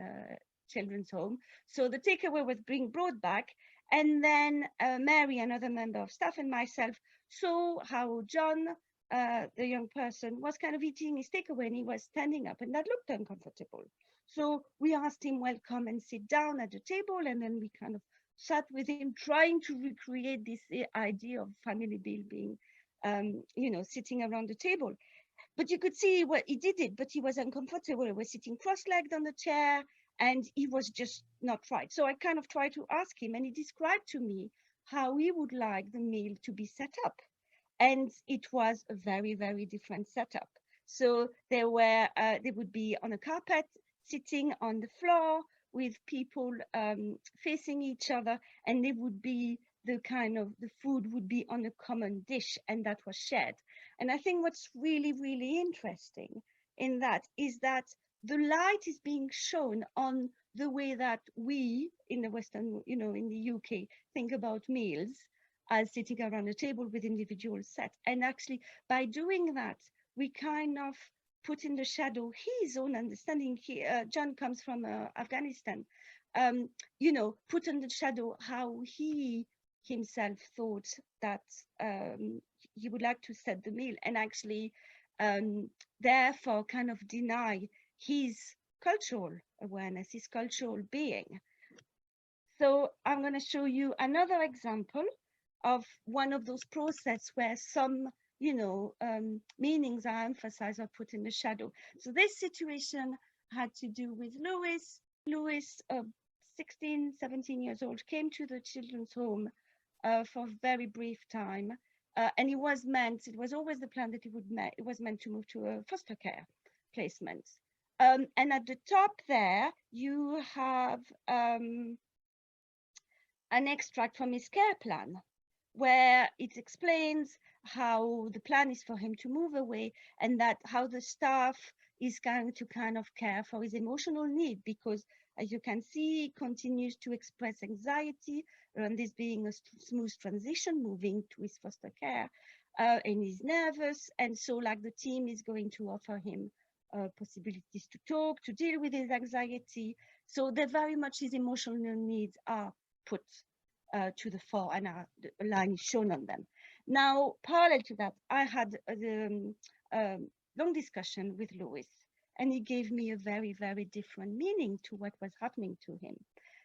children's home. So the takeaway was being brought back, and then Mary, another member of staff, and myself saw how John, the young person, was kind of eating his takeaway, and he was standing up, and that looked uncomfortable. So we asked him, well, come and sit down at the table, and then we kind of sat with him, trying to recreate this idea of family meal being, you know, sitting around the table. But you could see what he did it, but he was uncomfortable. He was sitting cross-legged on the chair, and he was just not right. So I kind of tried to ask him, and he described to me how he would like the meal to be set up. And it was a very, very different setup. So there were, they would be on a carpet, sitting on the floor with people facing each other, and they would be the kind of, the food would be on a common dish, and that was shared. And I think what's really, really interesting in that is that the light is being shown on the way that we in the Western, you know, in the UK, think about meals as sitting around a table with individual set. And actually, by doing that, we kind of put in the shadow his own understanding. John comes from Afghanistan, you know, put in the shadow how he himself thought that he would like to set the meal, and actually therefore kind of deny his cultural awareness, his cultural being. So I'm going to show you another example of one of those processes where some, you know, meanings are emphasized or put in the shadow. So this situation had to do with Louis. Louis, 16, 17 years old, came to the children's home for a very brief time. And it was always the plan that it was meant to move to a foster care placement. And at the top there, you have an extract from his care plan, where it explains how the plan is for him to move away, and that how the staff is going to kind of care for his emotional need, because as you can see, he continues to express anxiety around this being a smooth transition, moving to his foster care, and he's nervous. And so like the team is going to offer him possibilities to talk, to deal with his anxiety. So they're very much his emotional needs are put to the fore, and a line is shown on them. Now, parallel to that, I had a long discussion with Louis, and he gave me a very, very different meaning to what was happening to him.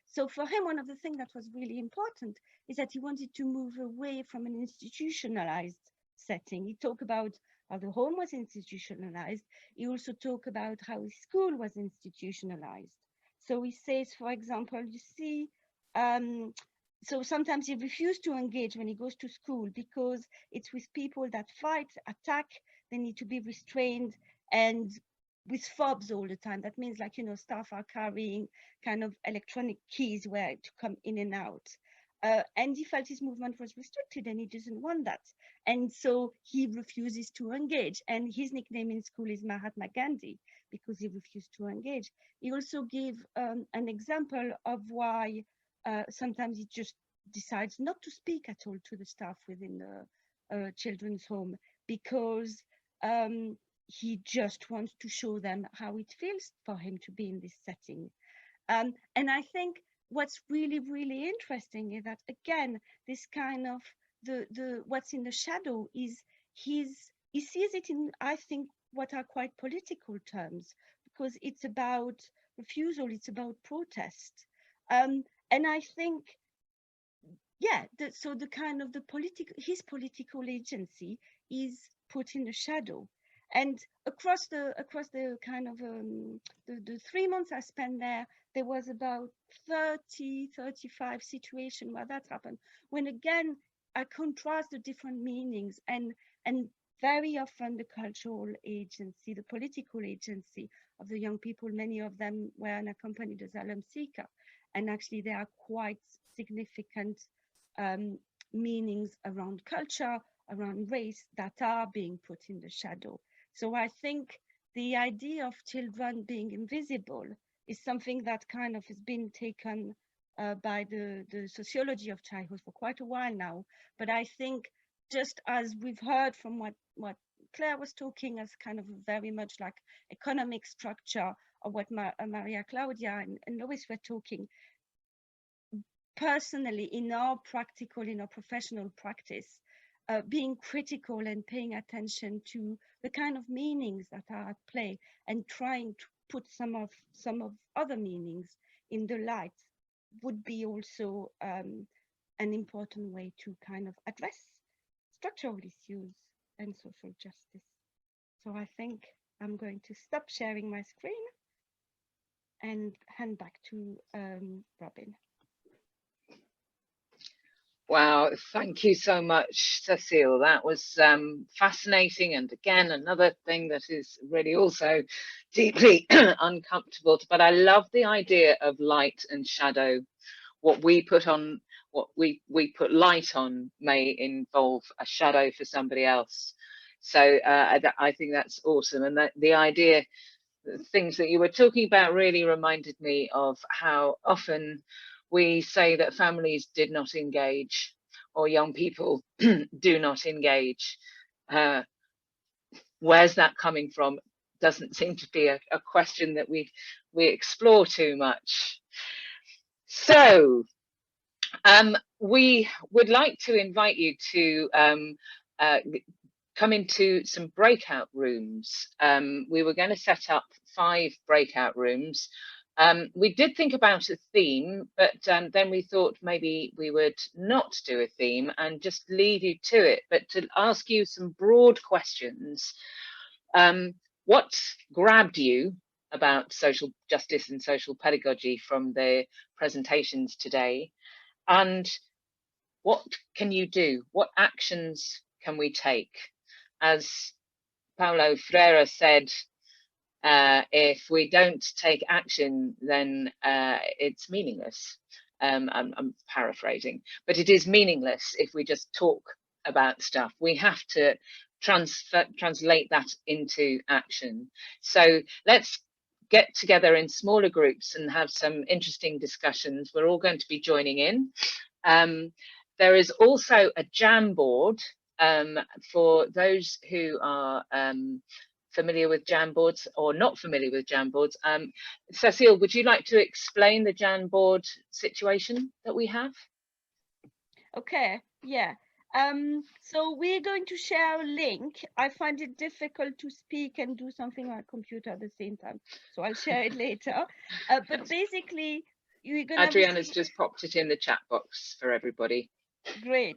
So for him, one of the things that was really important is that he wanted to move away from an institutionalized setting. He talked about how the home was institutionalized. He also talked about how his school was institutionalized. So he says, for example, you see, so sometimes he refused to engage when he goes to school because it's with people that fight, attack, they need to be restrained, and with fobs all the time. That means, like, you know, staff are carrying kind of electronic keys where to come in and out. and he felt his movement was restricted and he doesn't want that. And so he refuses to engage. And his nickname in school is Mahatma Gandhi because he refused to engage. He also gave an example of why sometimes he just decides not to speak at all to the staff within the children's home because he just wants to show them how it feels for him to be in this setting. And I think what's really, really interesting is that, again, this kind of the what's in the shadow is he sees it in, I think, what are quite political terms, because it's about refusal, it's about protest. And I think, yeah, so the kind of his political agency is put in the shadow. And across the kind of the 3 months I spent there was about 35 situations where that happened. When again, I contrast the different meanings, and very often the cultural agency, the political agency of the young people, many of them were unaccompanied asylum seeker, and actually there are quite significant meanings around culture, around race that are being put in the shadow. So I think the idea of children being invisible is something that kind of has been taken by the sociology of childhood for quite a while now. But I think, just as we've heard from what Claire was talking as kind of very much like economic structure, or what Maria Claudia and Lois were talking, personally in our professional practice, being critical and paying attention to the kind of meanings that are at play and trying to put some of other meanings in the light would be also an important way to kind of address structural issues and social justice. So I think I'm going to stop sharing my screen and hand back to Robin. Wow, thank you so much, Cecile. That was fascinating, and again, another thing that is really also deeply uncomfortable. But I love the idea of light and shadow. What we put put light on may involve a shadow for somebody else. So I think that's awesome, and that the idea, the things that you were talking about really reminded me of how often we say that families did not engage, or young people do not engage. Where's that coming from? Doesn't seem to be a question that we explore too much. So we would like to invite you to come into some breakout rooms. We were going to set up 5 breakout rooms. We did think about a theme, but then we thought maybe we would not do a theme and just leave you to it, but to ask you some broad questions. What grabbed you about social justice and social pedagogy from the presentations today? And what can you do? What actions can we take? As Paulo Freire said, if we don't take action, then it's meaningless. I'm paraphrasing, but it is meaningless if we just talk about stuff. We have to translate that into action. So let's get together in smaller groups and have some interesting discussions. We're all going to be joining in. There is also a Jamboard for those who are familiar with Jamboards or not familiar with Jamboards. Cecile, would you like to explain the Jamboard situation that we have? Okay, yeah. So we're going to share a link. I find it difficult to speak and do something on a computer at the same time, so I'll share it later. But basically, you're gonna Adriana's just popped it in the chat box for everybody. Great.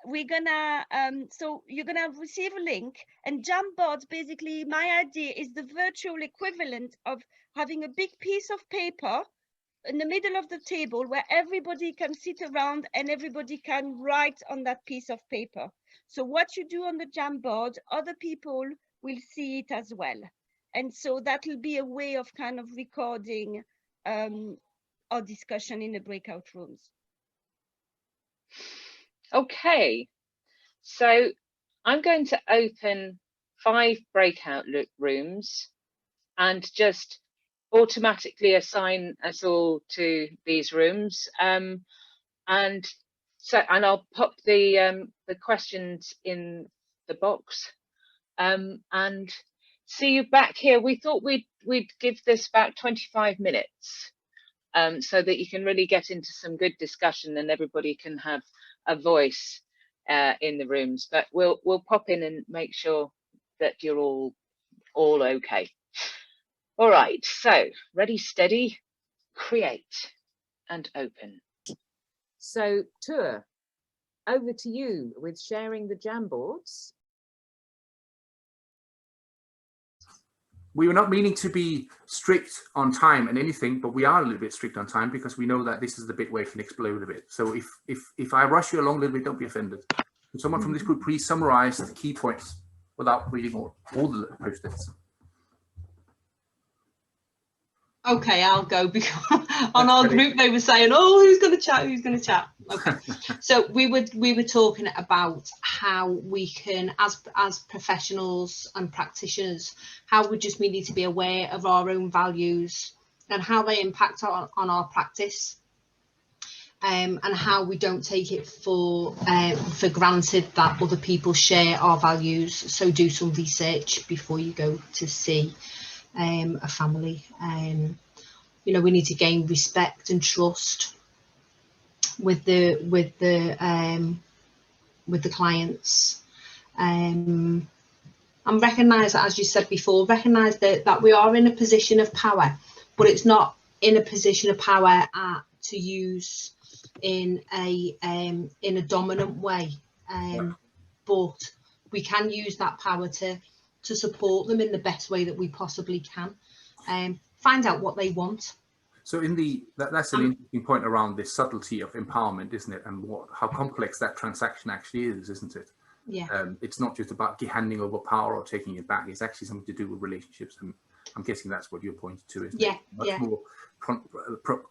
We're gonna so you're gonna receive a link, and Jamboard, basically my idea is the virtual equivalent of having a big piece of paper in the middle of the table where everybody can sit around and everybody can write on that piece of paper. So what you do on the Jamboard, other people will see it as well. And so that will be a way of kind of recording our discussion in the breakout rooms. Okay, so I'm going to open 5 breakout rooms and just automatically assign us all to these rooms. And I'll pop the questions in the box, and see you back here. We thought we'd give this about 25 minutes, so that you can really get into some good discussion and everybody can have a voice in the rooms. But we'll pop in and make sure that you're all okay. All right, so ready, steady, create and open. So Tour, over to you with sharing the Jamboards. We were not meaning to be strict on time and anything, but we are a little bit strict on time because we know that this is the bit where it can explode a bit. So if I rush you along a little bit, don't be offended. Could someone from this group please summarize the key points without reading all the post-its? Okay, I'll go, because on our group they were saying, oh, who's going to chat, who's going to chat? Okay, so we were talking about how we can, as professionals and practitioners, how we need to be aware of our own values and how they impact on our practice, and how we don't take it for granted that other people share our values. So do some research before you go to see a family. You know, we need to gain respect and trust with the clients, and recognise that, as you said before, recognise that we are in a position of power, but it's not in a position of power to use in a dominant way, but we can use that power to support them in the best way that we possibly can, find out what they want. So that's an interesting point around this subtlety of empowerment, isn't it? And how complex that transaction actually is, isn't it? Yeah. It's not just about handing over power or taking it back. It's actually something to do with relationships, and I'm guessing that's what you're pointing to, isn't it? Much more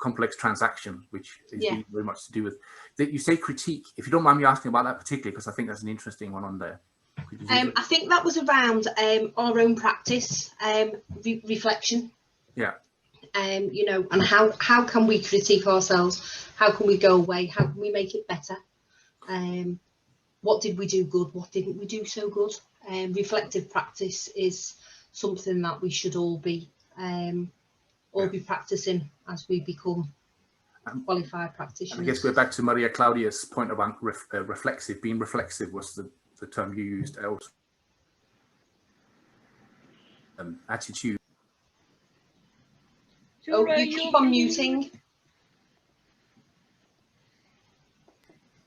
complex transaction, which is very much to do with that. You say critique. If you don't mind me asking about that particularly, because I think that's an interesting one on there. I think that was around our own practice, reflection. Yeah. You know, and how can we critique ourselves? How can we go away? How can we make it better? What did we do good? What didn't we do so good? Reflective practice is something that we should all be practicing as we become qualified practitioners. I guess we're back to Maria Claudia's point about reflexive. Being reflexive was the term you used. Also, attitude. Oh, you keep on muting.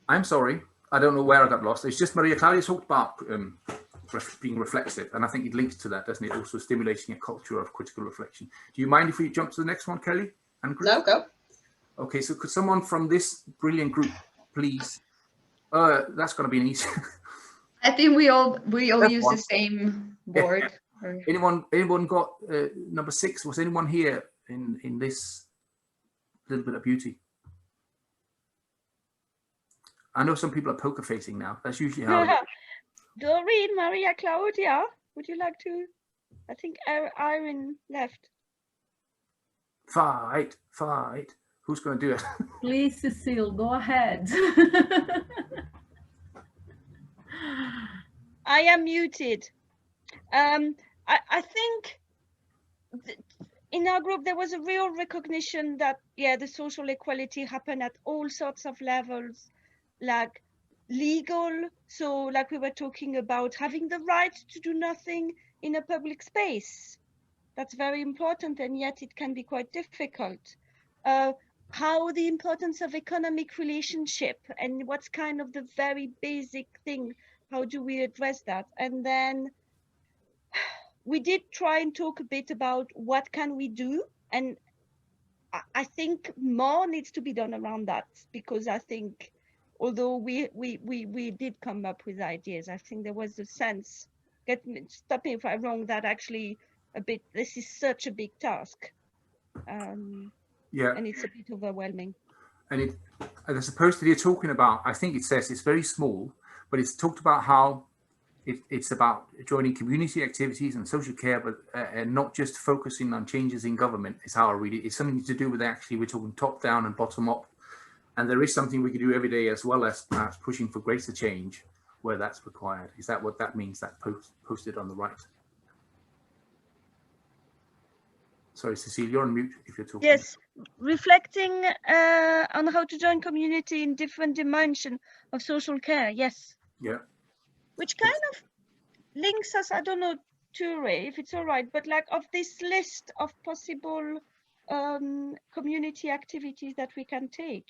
I'm sorry. I don't know where I got lost. It's just Maria Claudia talked about being reflexive, and I think it links to that, doesn't it? Also stimulating a culture of critical reflection. Do you mind if we jump to the next one, Kelly? And no, go. Okay, so could someone from this brilliant group, please? That's going to be an easy. I think we all use the same board. Anyone got number 6? Was anyone here in this little bit of beauty? I know some people are poker facing now. That's usually how it is. Doreen, Maria Claudia, would you like to? I think Irene left. Fight. Who's going to do it? Please, Cecile, go ahead. I am muted. I think in our group there was a real recognition that the social equality happened at all sorts of levels, like legal, so like we were talking about having the right to do nothing in a public space. That's very important, and yet it can be quite difficult. How the importance of economic relationship and what's kind of the very basic thing, how do we address that? And then we did try and talk a bit about what can we do, and I think more needs to be done around that, because I think although we did come up with ideas, I think there was a sense, stop me if I'm wrong, that actually this is such a big task, and it's a bit overwhelming. and it, as opposed to you're talking about, I think it says it's very small, but it's talked about how it's about joining community activities and social care, but and not just focusing on changes in government. Is how I read it. It's something to do with actually we're talking top down and bottom up, and there is something we can do every day as well as perhaps pushing for greater change where that's required. Is that what that means? That posted on the right. Sorry, Cecile, you're on mute if you're talking. Yes, reflecting on how to join community in different dimensions of social care. Yes. Yeah. Which kind of links us, I don't know, to Ray, if it's all right, but like of this list of possible community activities that we can take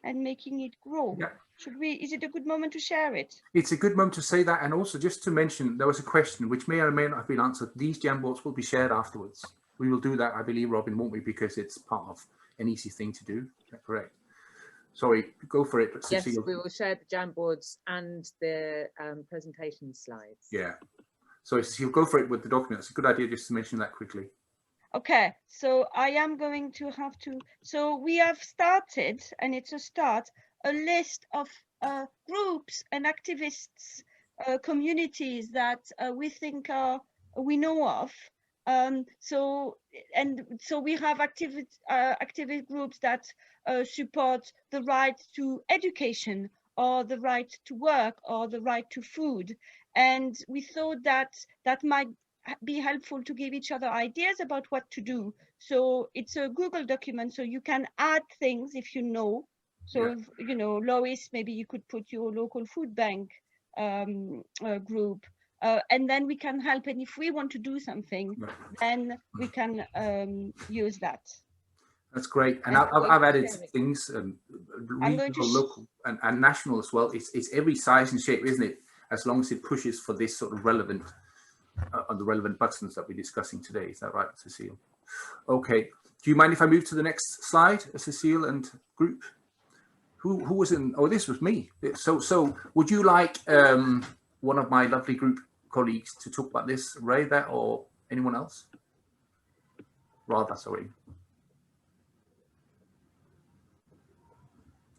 and making it grow. Yeah. Should we, is it a good moment to share it? It's a good moment to say that, and also just to mention, there was a question which may or may not have been answered. These Jamboards will be shared afterwards. We will do that, I believe, Robin, won't we? Because it's part of an easy thing to do. Is that correct? Sorry, go for it. But yes, Cecile. we will share the Jamboards and the presentation slides. Yeah. So Cecile, go for it with the document. It's a good idea just to mention that quickly. Okay, so I am going to have to, so we have started, and it's a start, a list of groups and activists, communities that we think we know of. So we have activist groups that support the right to education, or the right to work, or the right to food. And we thought that that might be helpful to give each other ideas about what to do. So it's a Google document, so you can add things if you know. So, yeah. You know, Lois, maybe you could put your local food bank group, and then we can help. And if we want to do something, then we can use that. That's great. And I've added things, regional, local, and national as well. It's every size and shape, isn't it? As long as it pushes for this sort of relevant, on the relevant buttons that we're discussing today. Is that right, Cecile? Okay. Do you mind if I move to the next slide, Cecile and group? Who was in? Oh, this was me. So would you like one of my lovely group colleagues to talk about this, Ray, that, or anyone else? Rather, sorry.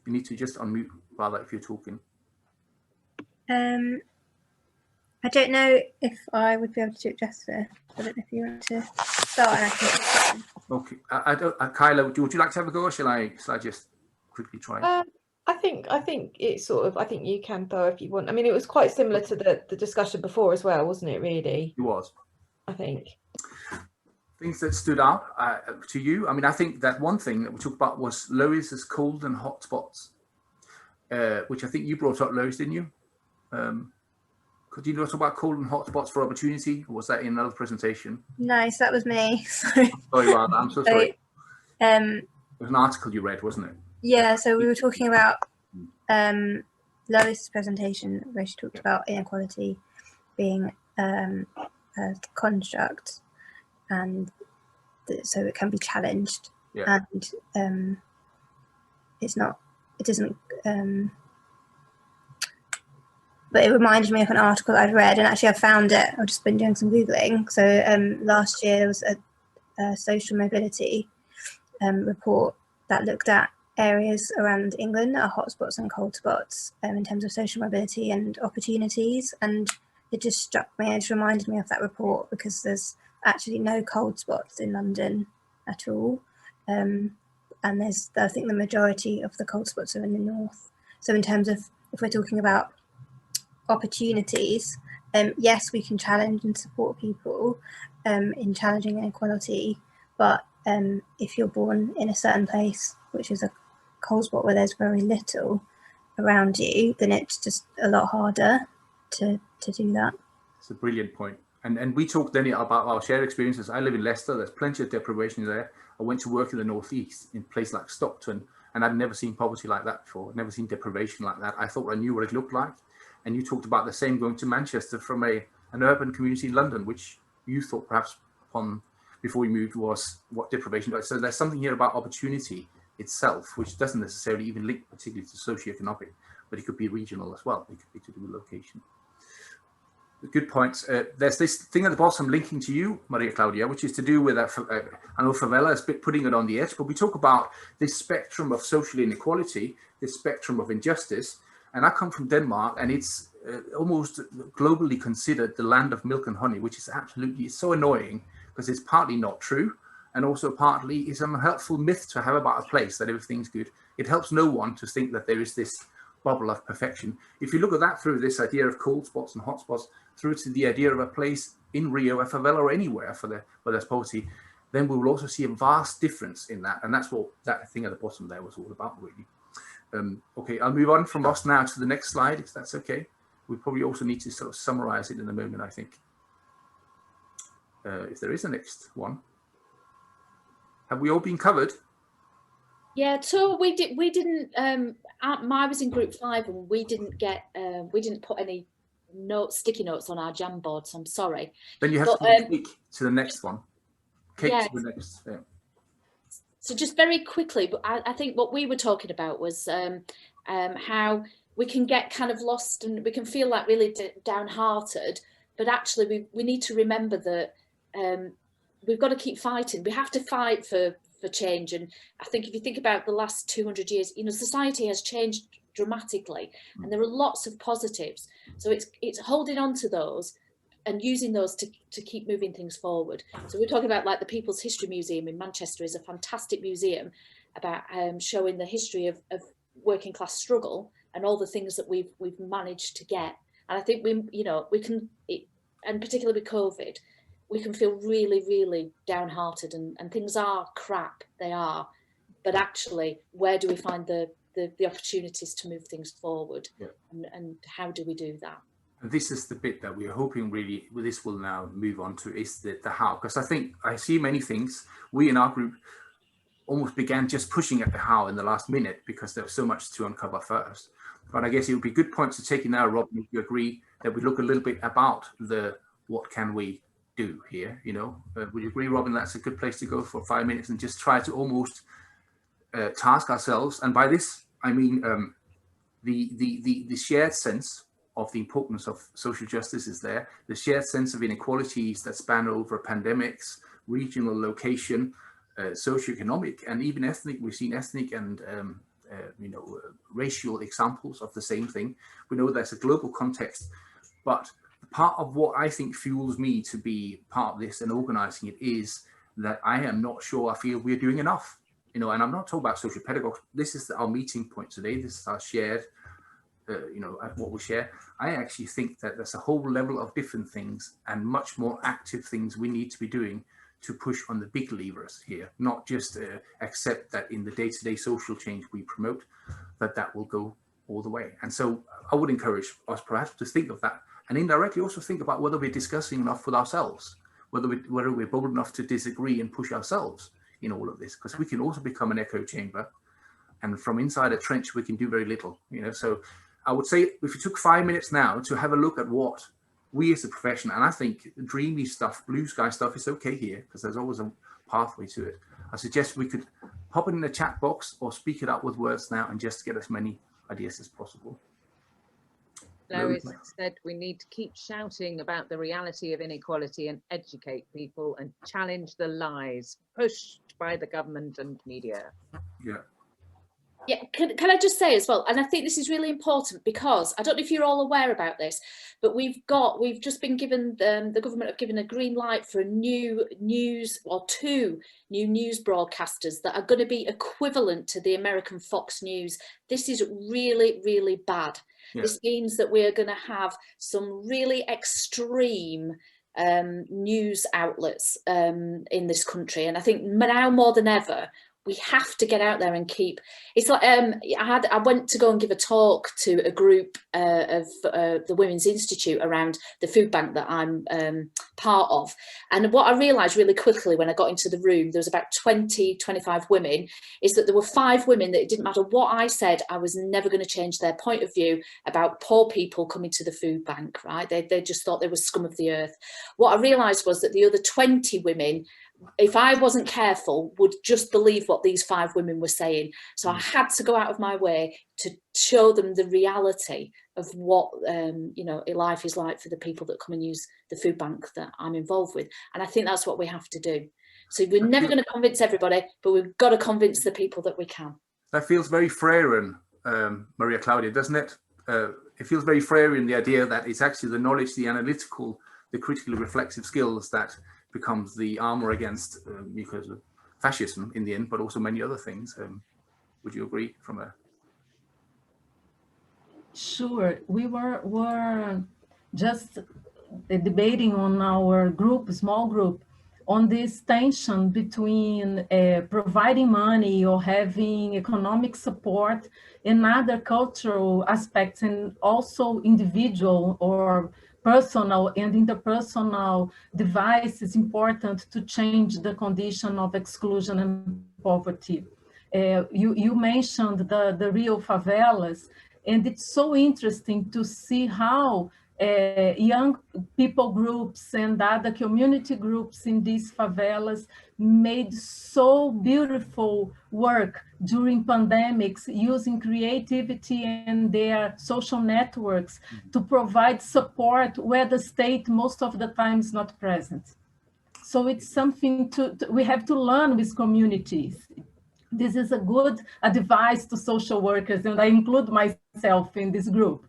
You need to just unmute, rather, if you're talking. I don't know if I would be able to do it justice. I don't know if you want to start and I can. Okay, I don't. Kyla, would you like to have a go, or shall I just quickly try? I think it's sort of. I think you can though if you want. I mean, it was quite similar to the discussion before as well, wasn't it? Really, it was. I think things that stood out to you. I mean, I think that one thing that we talked about was Lois's cold and hot spots, which I think you brought up, Lois, didn't you? Could you talk about cold and hot spots for opportunity? Or was that in another presentation? Nice, that was me. Sorry. Sorry, Rada, I'm so sorry. It was an article you read, wasn't it? Yeah, so we were talking about Lois' presentation where she talked about inequality being a construct, and so it can be challenged, and it doesn't. But it reminded me of an article I'd read, and actually I found it. I've just been doing some Googling. So last year there was a social mobility report that looked at areas around England that are hotspots and cold spots in terms of social mobility and opportunities. And it just struck me, it just reminded me of that report, because there's actually no cold spots in London at all. And I think the majority of the cold spots are in the north. So in terms of, if we're talking about opportunities, yes, we can challenge and support people in challenging inequality, but if you're born in a certain place which is a cold spot where there's very little around you, then it's just a lot harder to do that. It's a brilliant point. And we talked then about our shared experiences. I live in Leicester, there's plenty of deprivation there. I went to work in the northeast in a place like Stockton, and I'd never seen poverty like that before. I'd never seen deprivation like that. I thought I knew what it looked like. And you talked about the same going to Manchester from an urban community in London, which you thought perhaps upon before we moved was what deprivation was. So there's something here about opportunity itself, which doesn't necessarily even link particularly to socioeconomic, but it could be regional as well. It could be to do with location. Good points. There's this thing at the bottom linking to you, Maria Claudia, which is to do with that. I know favela is putting it on the edge, but we talk about this spectrum of social inequality, this spectrum of injustice. And I come from Denmark, and it's almost globally considered the land of milk and honey, which is absolutely so annoying because it's partly not true. And also partly is an unhelpful myth to have about a place that everything's good. It helps no one to think that there is this bubble of perfection. If you look at that through this idea of cold spots and hot spots, through to the idea of a place in Rio, a favela, or anywhere where there's poverty, then we will also see a vast difference in that. And that's what that thing at the bottom there was all about, really. Okay, I'll move on from us now to the next slide, if that's okay. We probably also need to sort of summarize it in a moment, I think. If there is a next one. Have we all been covered? Yeah, so we didn't. I was in group 5, and we didn't put any sticky notes on our Jamboard. So I'm sorry. Then you have to click to the next one. Click yeah. to the next. Yeah. So just very quickly, but I think what we were talking about was how we can get kind of lost and we can feel like really downhearted. But actually, we need to remember that we've got to keep fighting. We have to fight for change. And I think if you think about the last 200 years, you know, society has changed dramatically, and there are lots of positives. So it's holding on to those and using those to keep moving things forward. So we're talking about like the People's History Museum in Manchester is a fantastic museum about showing the history of working class struggle and all the things that we've managed to get. And I think we can, and particularly with COVID, we can feel really, really downhearted, and things are crap, they are. But actually, where do we find the opportunities to move things forward? Yeah. And how do we do that? And this is the bit that we're hoping really this will now move on to, is the how. Because I think I see many things. We in our group almost began just pushing at the how in the last minute because there was so much to uncover first. But I guess it would be good points to take now, Robin, if you agree, that we look a little bit about what can we do here, you know. Would you agree, Robin, that's a good place to go for 5 minutes and just try to almost task ourselves? And by this, I mean the shared sense of the importance of social justice is there, the shared sense of inequalities that span over pandemics, regional location, socioeconomic, and even ethnic. We've seen ethnic and racial examples of the same thing. We know there's a global context, but part of what I think fuels me to be part of this and organizing it is that I am not sure I feel we're doing enough, you know. And I'm not talking about social pedagogues. This is our meeting point today. This is our shared, what we share. I actually think that there's a whole level of different things and much more active things we need to be doing to push on the big levers here, not just accept that in the day-to-day social change we promote, that will go all the way. And so I would encourage us perhaps to think of that, and indirectly also think about whether we're discussing enough with ourselves, whether we're bold enough to disagree and push ourselves in all of this, because we can also become an echo chamber, and from inside a trench we can do very little, you know. So I would say if you took 5 minutes now to have a look at what we as a profession, and I think dreamy stuff, blue sky stuff is okay here because there's always a pathway to it. I suggest we could pop it in the chat box or speak it out with words now and just get as many ideas as possible. Lois said we need to keep shouting about the reality of inequality and educate people and challenge the lies pushed by the government and media. Yeah. Yeah, can I just say as well, and I think this is really important because I don't know if you're all aware about this, but we've just been given, the government have given a green light for a new news, or 2 new news broadcasters that are going to be equivalent to the American Fox News. This is really, really bad. Yeah. This means that we're going to have some really extreme news outlets in this country, and I think now more than ever we have to get out there and keep. It's like I went to go and give a talk to a group of the Women's Institute around the food bank that I'm part of, and what I realised really quickly when I got into the room, there was about 20-25 women, is that there were 5 women that it didn't matter what I said, I was never going to change their point of view about poor people coming to the food bank, right? They just thought they were scum of the earth. What I realised was that the other 20 women if I wasn't careful, would just believe what these 5 women were saying. So I had to go out of my way to show them the reality of what you know, life is like for the people that come and use the food bank that I'm involved with. And I think that's what we have to do. So we're never going to convince everybody, but we've got to convince the people that we can. That feels very Freirean, Maria Claudia, doesn't it? It feels very Freirean, the idea that it's actually the knowledge, the analytical, the critically reflexive skills that becomes the armor against because of fascism in the end, but also many other things. Would you agree from a... Sure, we were just debating on our group, small group, on this tension between providing money or having economic support and other cultural aspects, and also individual or personal and interpersonal device is important to change the condition of exclusion and poverty. You mentioned the Rio favelas, and it's so interesting to see how young people groups and other community groups in these favelas made so beautiful work during pandemics, using creativity and their social networks to provide support where the state most of the time is not present. So it's something we have to learn with communities. This is a good advice to social workers, and I include myself in this group.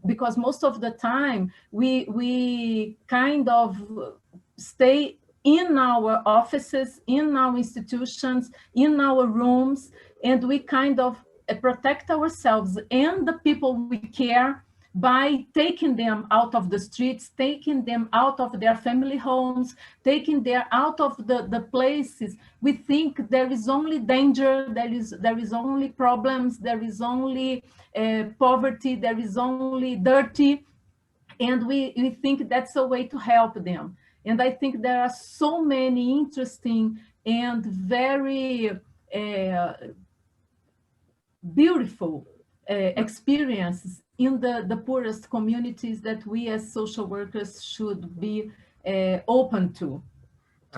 Because most of the time we kind of stay in our offices, in our institutions, in our rooms, and we kind of protect ourselves and the people we care by taking them out of the streets, taking them out of their family homes, taking them out of the places. We think there is only danger, there is only problems, there is only poverty, there is only dirty, and we think that's a way to help them. And I think there are so many interesting and very beautiful experiences in the poorest communities that we as social workers should be open to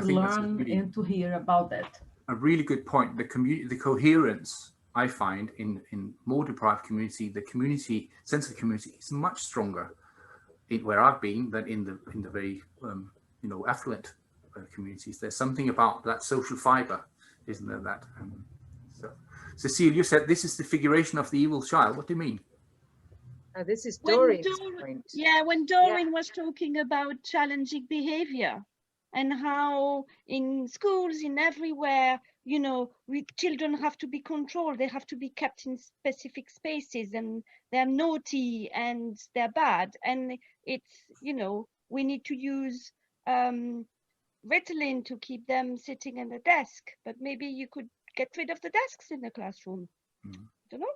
learn really, and to hear about that. A really good point. The coherence I find in more deprived community, the community sense of community is much stronger where I've been than in the very you know, affluent communities. There's something about that social fiber, isn't there? That so, Cecile, you said this is the figuration of the evil child. What do you mean? This is Doreen's point. Yeah, when Doreen was talking about challenging behavior and how in schools, in everywhere, you know, children have to be controlled. They have to be kept in specific spaces, and they're naughty and they're bad. And it's, you know, we need to use Ritalin to keep them sitting at the desk, but maybe you could get rid of the desks in the classroom. I don't know.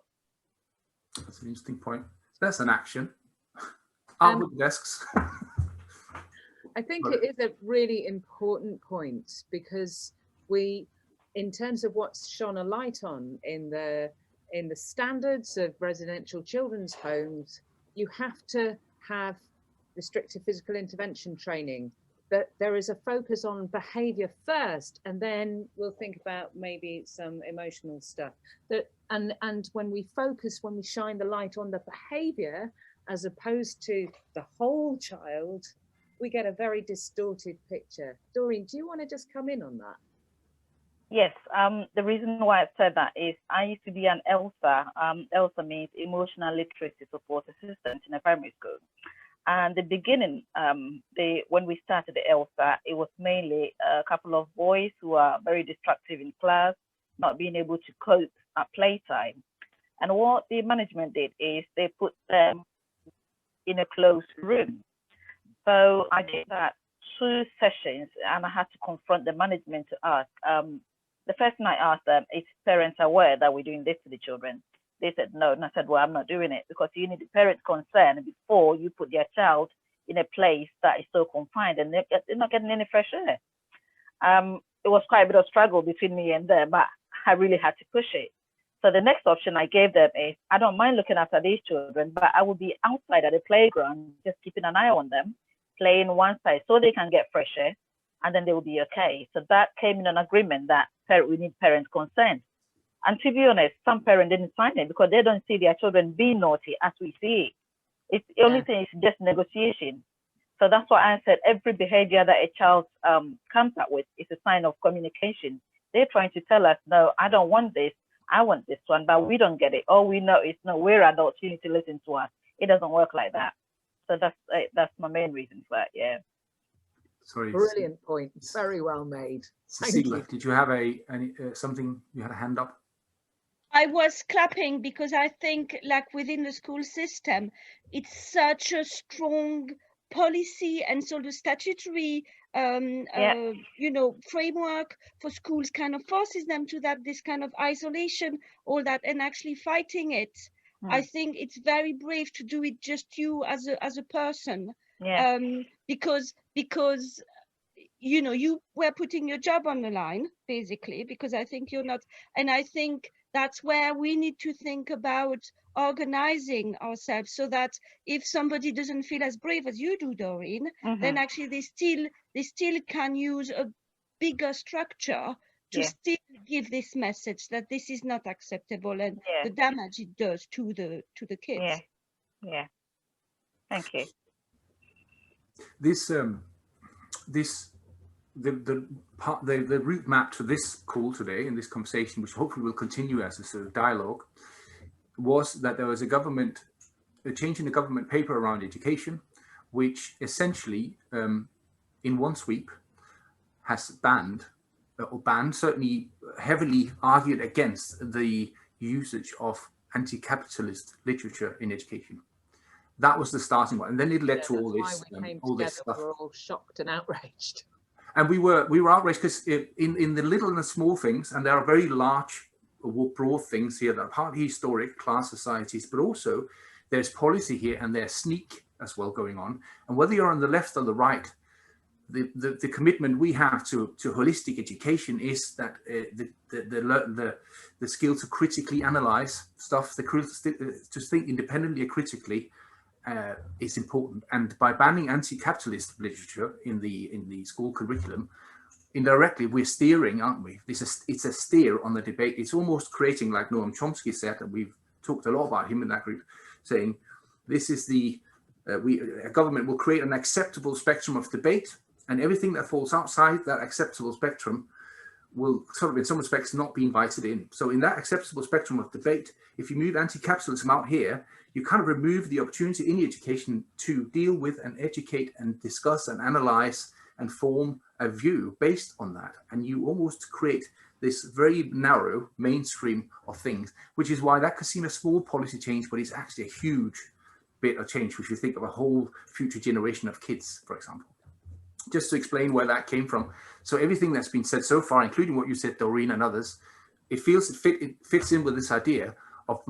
That's an interesting point. That's an action. Out with desks. I think it is a really important point, because we, in terms of what's shone a light on in the standards of residential children's homes, you have to have restrictive physical intervention training. That there is a focus on behavior first, and then we'll think about maybe some emotional stuff. And when we shine the light on the behavior as opposed to the whole child, we get a very distorted picture. Doreen, do you want to just come in on that? Yes, the reason why I said that is I used to be an ELSA. ELSA means Emotional Literacy Support Assistant in a primary school. And the beginning, when we started the ELSA, it was mainly a couple of boys who are very destructive in class, not being able to cope at playtime. And what the management did is they put them in a closed room. So I did that 2 sessions, and I had to confront the management to ask. The first thing I asked them is parents aware that we're doing this to the children? They said no, and I said, well, I'm not doing it, because you need the parents' consent before you put their child in a place that is so confined and they're not getting any fresh air. It was quite a bit of struggle between me and them, but I really had to push it. So the next option I gave them is, I don't mind looking after these children, but I will be outside at the playground, just keeping an eye on them, playing one side so they can get fresh air, and then they will be okay. So that came in an agreement that we need parent consent. And to be honest, some parents didn't sign it because they don't see their children being naughty as we see it. It's the only thing is just negotiation. So that's why I said every behavior that a child comes up with is a sign of communication. They're trying to tell us, no, I don't want this. I want this one, but we don't get it. All we know is, no, we're adults. You need to listen to us. It doesn't work like that. So that's my main reason for it. Yeah. Sorry. Brilliant point. Very well made. Cecilia, did you have something? You had a hand up? I was clapping because I think, like, within the school system, it's such a strong policy, and so the statutory you know, framework for schools kind of forces them to this kind of isolation, all that, and actually fighting it. I think it's very brave to do it just you as a person, because you know, you were putting your job on the line, basically, because I think you're not, and I think that's where we need to think about organizing ourselves, so that if somebody doesn't feel as brave as you do, Doreen, then actually they still can use a bigger structure to still give this message that this is not acceptable, and the damage it does to the kids. Yeah. Thank you. The route map to this call today and this conversation, which hopefully will continue as a sort of dialogue, was that there was a change in the government paper around education, which essentially, in one sweep, has banned, certainly heavily argued against the usage of anti-capitalist literature in education. That was the starting point, and then it led to all this. All this stuff. We were all shocked and outraged. And we were outraged because in the little and the small things, and there are very large, broad things here that are partly historic, class societies, but also there's policy here and there's sneak as well going on. And whether you're on the left or the right, the commitment we have to holistic education is that the skill to critically analyze stuff, to think independently and critically, is important. And by banning anti-capitalist literature in the school curriculum, indirectly we're steering, aren't we? It's a steer on the debate. It's almost creating, like Noam Chomsky said, and we've talked a lot about him in that group, saying this is a government will create an acceptable spectrum of debate, and everything that falls outside that acceptable spectrum will sort of, in some respects, not be invited in. So in that acceptable spectrum of debate, if you move anti-capitalism out here, you kind of remove the opportunity in education to deal with and educate and discuss and analyze and form a view based on that. And you almost create this very narrow mainstream of things, which is why that could seem a small policy change, but it's actually a huge bit of change, which you think of a whole future generation of kids, for example. Just to explain where that came from. So everything that's been said so far, including what you said, Doreen, and others, it fits in with this idea of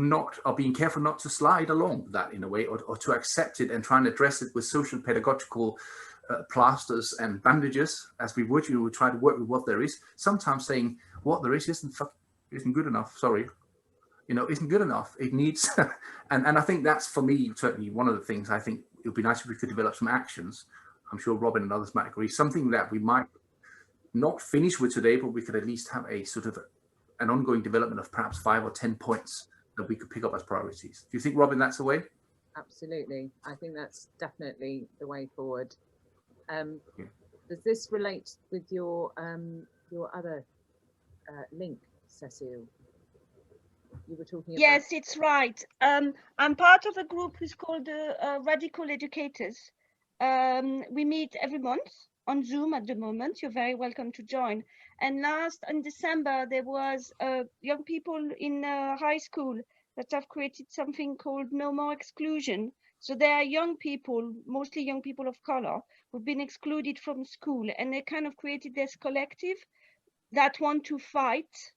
being careful not to slide along that in a way, or to accept it and try and address it with social pedagogical plasters and bandages, as we would try to work with what there is. Sometimes saying what there is isn't good enough. Sorry, isn't good enough. It needs, and I think that's, for me, certainly one of the things I think it would be nice if we could develop some actions. I'm sure Robin and others might agree, something that we might not finish with today, but we could at least have a sort of an ongoing development of perhaps 5 or 10 points that we could pick up as priorities. Do you think, Robin, that's the way? Absolutely. I think that's definitely the way forward. Does this relate with your other link, Cecile? You were talking about... Yes, it's right. I'm part of a group who's called Radical Educators. We meet every month on Zoom at the moment. You're very welcome to join. And in December, there was young people in high school that have created something called No More Exclusion. So there are young people, mostly young people of color, who've been excluded from school, and they kind of created this collective that want to fight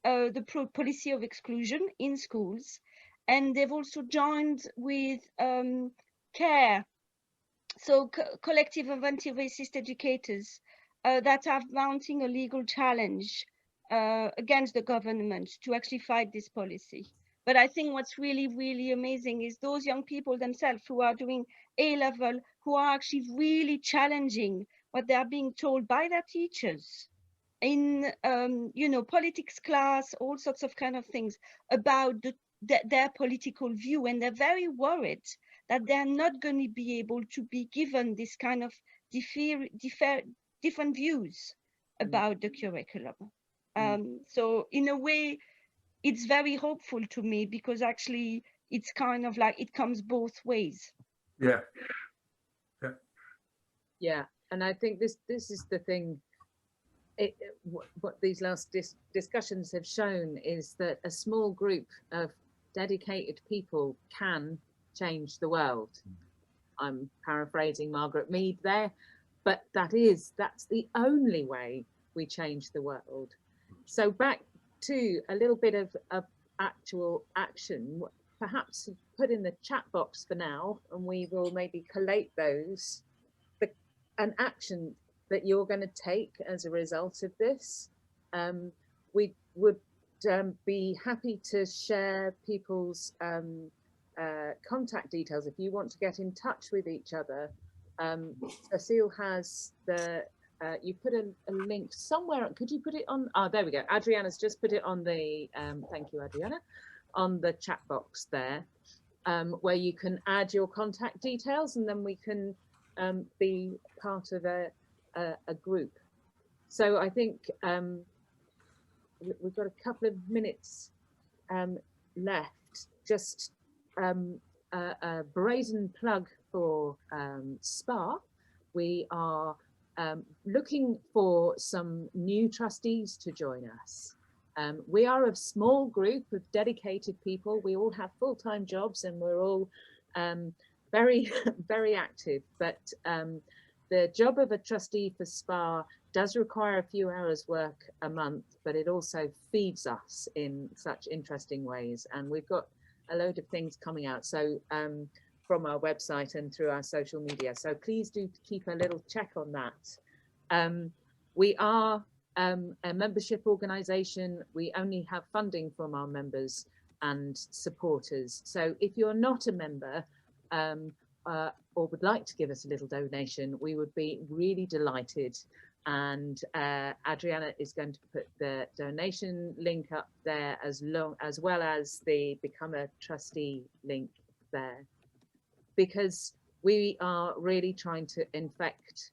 the policy of exclusion in schools. And they've also joined with CARE, so collective of anti-racist educators, that are mounting a legal challenge against the government to actually fight this policy. But I think what's really, really amazing is those young people themselves who are doing A-level, who are actually really challenging what they are being told by their teachers in, you know, politics class, all sorts of kind of things about their political view, and they're very worried that they're not going to be able to be given this kind of different views about the curriculum. So in a way, it's very hopeful to me, because actually it's kind of like it comes both ways. Yeah. Yeah, and I think this is the thing. What these last discussions have shown is that a small group of dedicated people can change the world. I'm paraphrasing Margaret Mead there, but that's the only way we change the world. So back to a little bit of actual action, perhaps put in the chat box for now, and we will maybe collate those, an action that you're going to take as a result of this. We would be happy to share people's contact details if you want to get in touch with each other. Cecile has the, you put a link somewhere. Could you put it on? Oh, there we go. Adriana's just put it on the, thank you, Adriana, on the chat box there, where you can add your contact details, and then we can be part of a group. So I think we've got a couple of minutes left. Just a brazen plug for SPA. We are looking for some new trustees to join us. We are a small group of dedicated people. We all have full-time jobs, and we're all very, very active, but the job of a trustee for SPA does require a few hours work a month, but it also feeds us in such interesting ways. And we've got a load of things coming out, so from our website and through our social media. So please do keep a little check on that. We are a membership organisation. We only have funding from our members and supporters. So if you're not a member, or would like to give us a little donation, we would be really delighted. And Adriana is going to put the donation link up there, as well as the Become a Trustee link there, because we are really trying to infect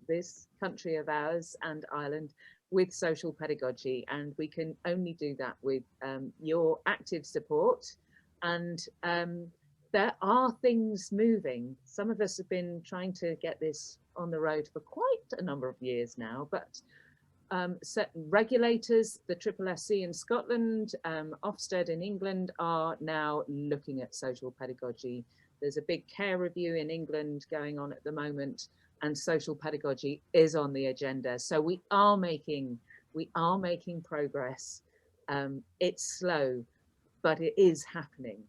this country of ours and Ireland with social pedagogy, and we can only do that with your active support. And there are things moving. Some of us have been trying to get this on the road for quite a number of years now, but certain regulators, the SSSC in Scotland, Ofsted in England, are now looking at social pedagogy. There's a big care review in England going on at the moment, and social pedagogy is on the agenda. So we are making progress. It's slow, but it is happening.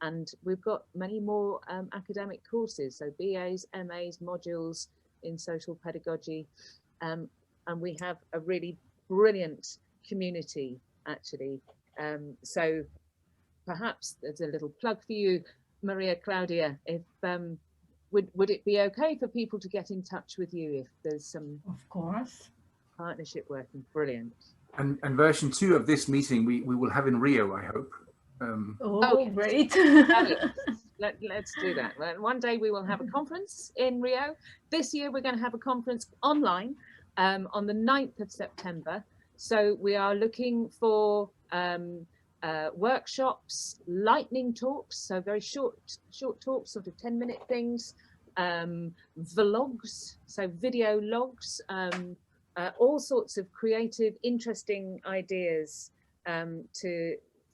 And we've got many more academic courses, so BAs, MAs, modules in social pedagogy, and we have a really brilliant community, actually. So perhaps there's a little plug for you, Maria Claudia, if would it be okay for people to get in touch with you if there's some, of course, partnership working? Brilliant. And version 2 of this meeting we will have in Rio, I hope. Oh, great. Let's do that. One day we will have a conference in Rio. This year we're going to have a conference online on the 9th of September. So we are looking for workshops, lightning talks, so very short talks, sort of 10-minute things, vlogs, so video logs, all sorts of creative, interesting ideas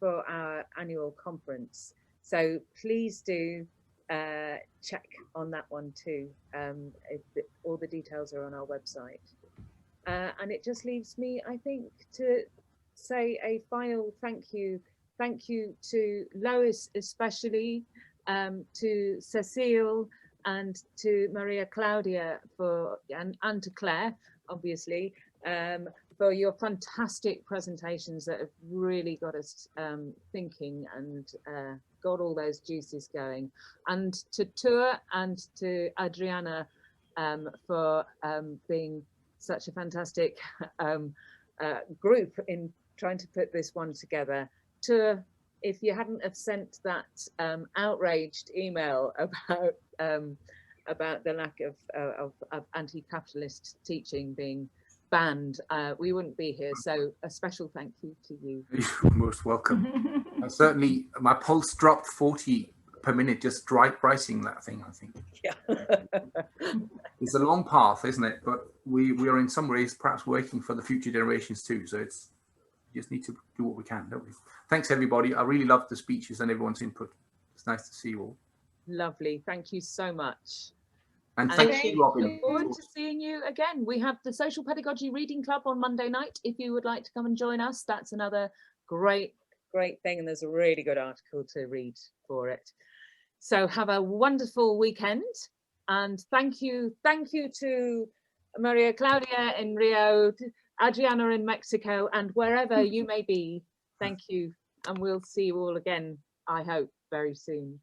for our annual conference. So please do check on that one too. All the details are on our website. And it just leaves me, I think, to say a final thank you. Thank you to Lois, especially, to Cecile, and to Maria Claudia and to Claire, obviously, for your fantastic presentations that have really got us thinking and got all those juices going. And to Tua and to Adriana, for being such a fantastic group in trying to put this one together. If you hadn't have sent that outraged email about the lack of anti-capitalist teaching being banned, we wouldn't be here. So a special thank you to you. You're most welcome. Certainly, my pulse dropped 40 per minute just pricing that thing, I think. Yeah. It's a long path, isn't it? But we are in some ways perhaps working for the future generations too. So it's you just need to do what we can, don't we? Thanks, everybody. I really loved the speeches and everyone's input. It's nice to see you all. Lovely. Thank you so much. And thank you, Robin. Look forward to seeing you again. We have the Social Pedagogy Reading Club on Monday night. If you would like to come and join us, that's another great thing. And there's a really good article to read for it. So have a wonderful weekend. And thank you to Maria Claudia in Rio, Adriana in Mexico, and wherever you may be. Thank you. And we'll see you all again, I hope, very soon.